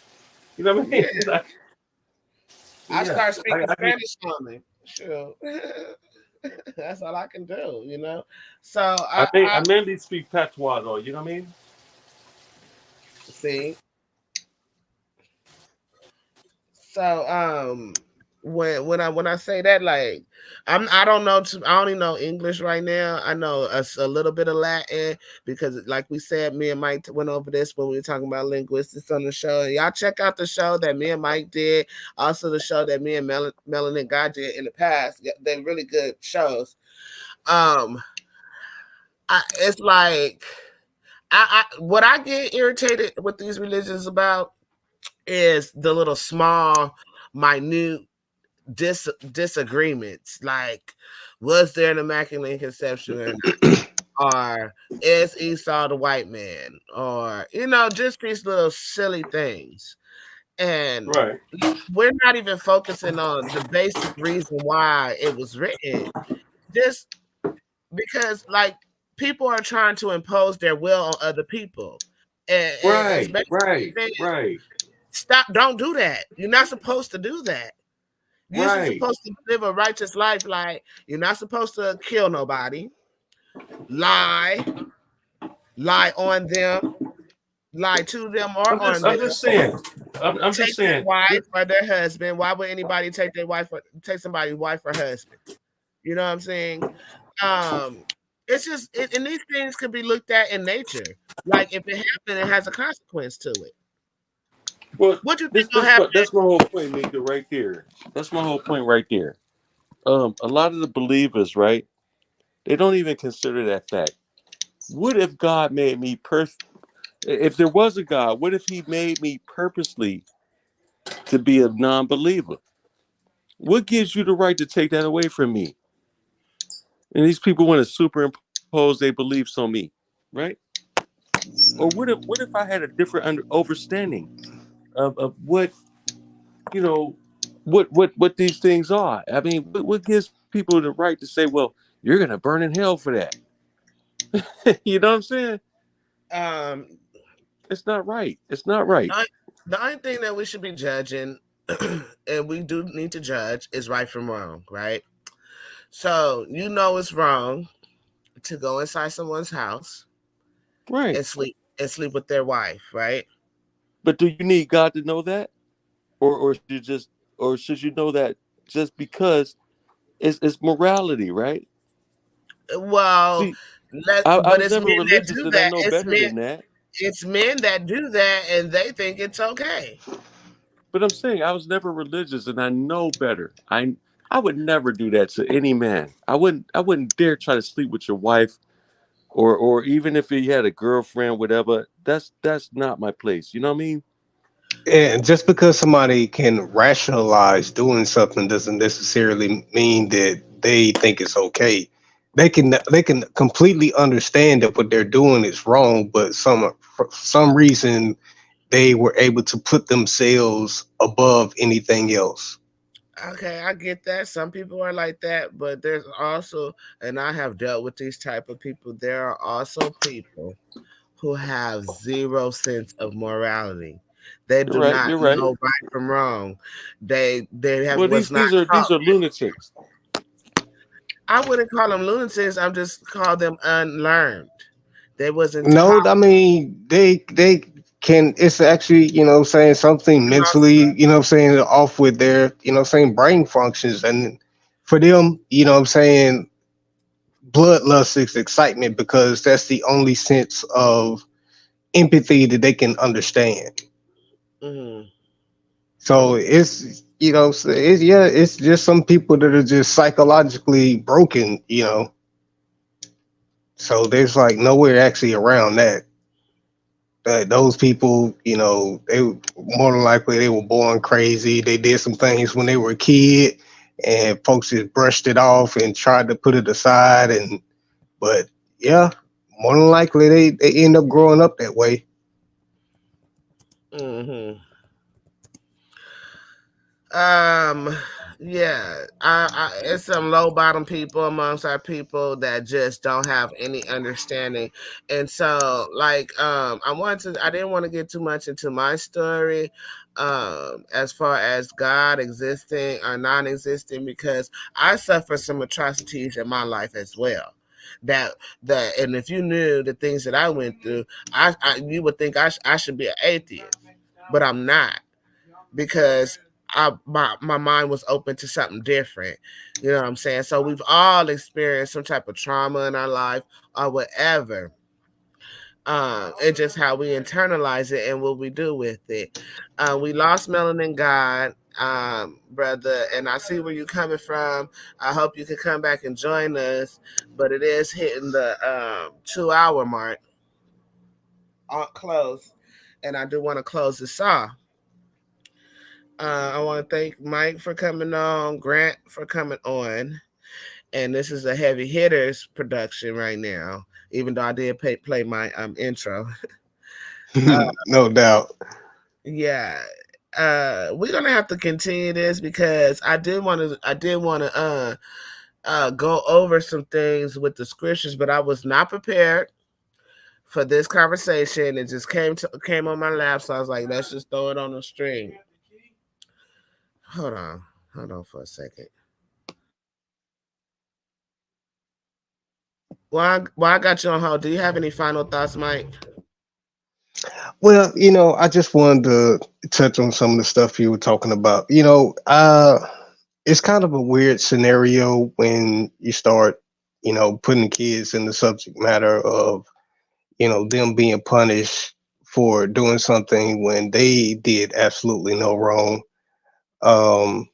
You know what I mean? Yeah. Like, I yeah, start speaking I Spanish on me. Sure. That's all I can do, you know. So I mainly speak patois though. You know what I mean? see. So when I say that, like I don't know, I only know English right now. I know a little bit of Latin because like we said, me and Mike went over this when we were talking about linguistics on the show. Y'all check out the show that me and Mike did, also the show that me and Melanin Guy did in the past. They're really good shows. It's like what I get irritated with these religions about is the little small, minute disagreements. Like, was there an immaculate conception? Or is Esau the white man? Or just these little silly things. And Right. we're not even focusing on the basic reason why it was written. Just because, like, people are trying to impose their will on other people. And Right. stop, don't do that. You're not supposed to do that. You're supposed to live a righteous life. Like, you're not supposed to kill nobody, lie on them, lie to them or on them. I'm just saying. I'm take just saying. Their wife or their husband. Why would anybody take somebody's wife or husband? You know what I'm saying? It's just, and these things can be looked at in nature. Like, if it happened, it has a consequence to it. Well, what do you think will happen? that's my whole point, Mika, right there. That's my whole point right there. A lot of the believers, right? They don't even consider that fact. What if God made me if there was a God, what if he made me purposely to be a non-believer? What gives you the right to take that away from me? And these people want to superimpose their beliefs on me, right? Or what if I had a different understanding of what what these things are? I mean, what gives people the right to say, well, you're gonna burn in hell for that? You know what I'm saying? It's not right. It's not right. The only thing that we should be judging, and we do need to judge, is right from wrong, right? So you know it's wrong to go inside someone's house Right. and sleep with their wife, right? But do you need God to know that? Or should you know that just because it's morality, right? Well, See, I but was it's never men that religious do and I that. know better than that. It's men that do that, and they think it's okay. But I'm saying I was never religious and I know better. I would never do that to any man. I wouldn't dare try to sleep with your wife or even if he had a girlfriend, whatever. That's not my place. You know what I mean? And just because somebody can rationalize doing something doesn't necessarily mean that they think it's okay. They can completely understand that what they're doing is wrong, but for some reason they were able to put themselves above anything else. Okay, I get that. Some people are like that, but there's also, and I have dealt with these type of people. There are also people who have zero sense of morality. They You're do right. not You're right. know right from wrong. They have Well, was not these taught. are lunatics. I wouldn't call them lunatics. I'm just call them unlearned. They wasn't No, taught. I mean they can. It's actually saying something mentally saying off with their saying brain functions, and for them saying bloodlust is excitement because that's the only sense of empathy that they can understand. Mhm. So it's it's just some people that are just psychologically broken. So there's like nowhere actually around that. Those people, they more than likely they were born crazy. They did some things when they were a kid, and folks just brushed it off and tried to put it aside. But yeah, more than likely they end up growing up that way. Mhm. Um, yeah, it's some low bottom people amongst our people that just don't have any understanding, and so I didn't want to get too much into my story, as far as God existing or non-existing, because I suffer some atrocities in my life as well. That and if you knew the things that I went through, you would think I should be an atheist, but I'm not because my mind was open to something different. You know what I'm saying? So we've all experienced some type of trauma in our life or whatever. It's just how we internalize it and what we do with it. We lost Melanin God, brother, and I see where you're coming from. I hope you can come back and join us, but it is hitting the 2 hour mark close, and I do want to close this off. I want to thank Mike for coming on, Grant for coming on, and this is a heavy hitters production right now. Even though I did play my intro, No doubt. yeah. We're gonna have to continue this because I did want to go over some things with the scriptures, but I was not prepared for this conversation. It just came on my lap, so I was like, let's just throw it on the stream. Hold on for a second. Well, I got you on hold. Do you have any final thoughts, Mike? Well, I just wanted to touch on some of the stuff you were talking about. It's kind of a weird scenario when you start, putting kids in the subject matter of, them being punished for doing something when they did absolutely no wrong. Um,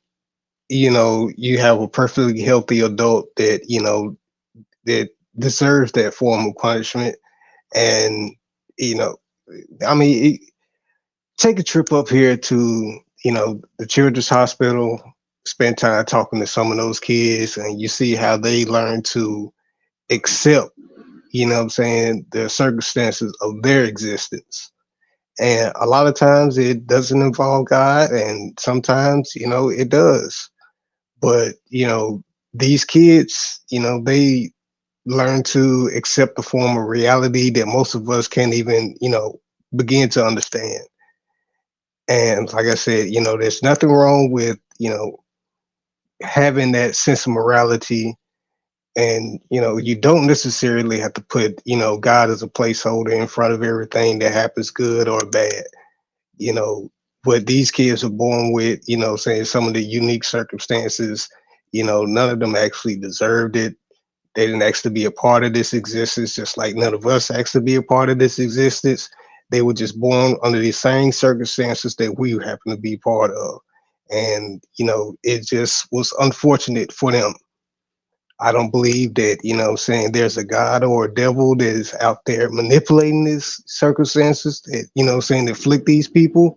you have a perfectly healthy adult that deserves that form of punishment. And, you know, I mean, take a trip up here to the children's hospital, spend time talking to some of those kids, and you see how they learn to accept what I'm saying, the circumstances of their existence. And a lot of times it doesn't involve God, and sometimes it does. But these kids, they learn to accept the form of reality that most of us can't even begin to understand. And like I said, there's nothing wrong with, having that sense of morality. And, you don't necessarily have to put, God as a placeholder in front of everything that happens, good or bad. What these kids are born with, saying some of the unique circumstances, none of them actually deserved it. They didn't ask to be a part of this existence, just like none of us asked to be a part of this existence. They were just born under the same circumstances that we happen to be part of. And, it just was unfortunate for them. I don't believe that, saying there's a God or a devil that is out there manipulating these circumstances that, saying afflict these people.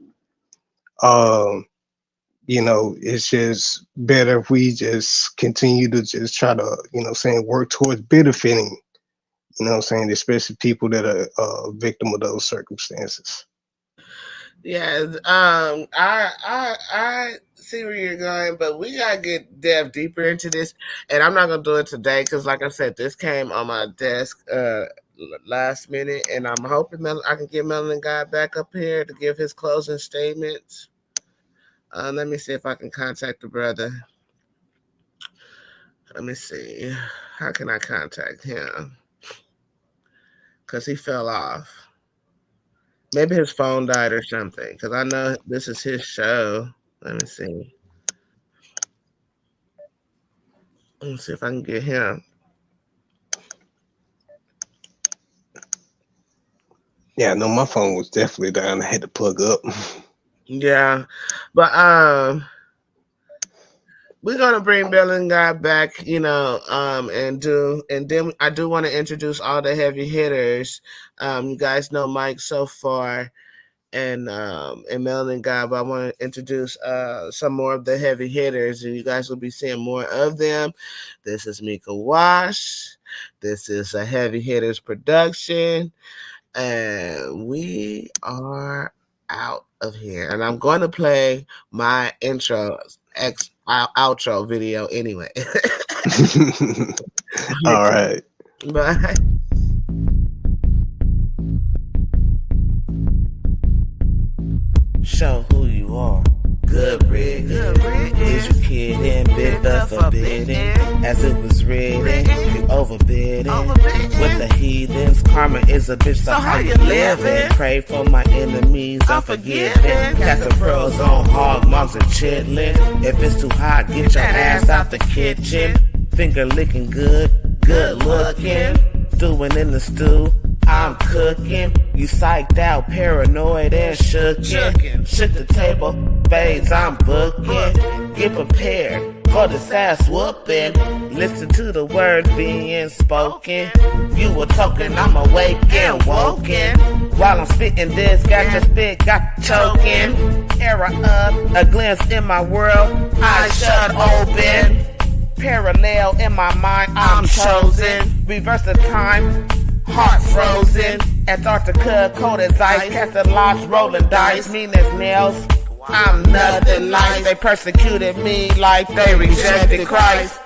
It's just better if we just continue to just try to, work towards benefiting, especially people that are a victim of those circumstances. Yeah, I see where you're going, but we gotta delve deeper into this, and I'm not gonna do it today because, like I said, this came on my desk last minute, and I'm hoping I can get Melanin God back up here to give his closing statements. Let me see if I can contact the brother. Let me see. How can I contact him? Because he fell off. Maybe his phone died or something, because I know this is his show. Let me see. Let me see if I can get him. Yeah, no, my phone was definitely down. I had to plug up. Yeah, but we're gonna bring Melanin God back, and then I do want to introduce all the heavy hitters. You guys know Mike so far, and Melanin God, but I want to introduce some more of the heavy hitters, and you guys will be seeing more of them. This is Mika Wash. This is a Heavy Hitters production, and we are out of here. And I'm going to play my outro video anyway. All right. Bye. Show who you are. Good riddance. Is your kid and bid the forbidden? As it was written, you overbidding. With the heathens, karma is a bitch, so how you living? Pray for my enemies, unforgiving. Cast the pearls on hog moms and chitlin'. If it's too hot, get your ass out the kitchen. Finger licking good, good looking. Stewing in the stew, I'm cooking. You psyched out, paranoid and shookin'. Shook the table, fades, I'm booking. Get prepared for this ass whooping. Listen to the words being spoken. You were talking, I'm awake and woken. While I'm spitting this, got your spit, got choking. Era up, a glimpse in my world, eyes shut open. Parallel in my mind, I'm chosen. Reverse the time, heart frozen. Antarctica, cold as ice. Casting locks, rolling dice. Mean as nails, I'm nothing nice. They persecuted me like they rejected Christ.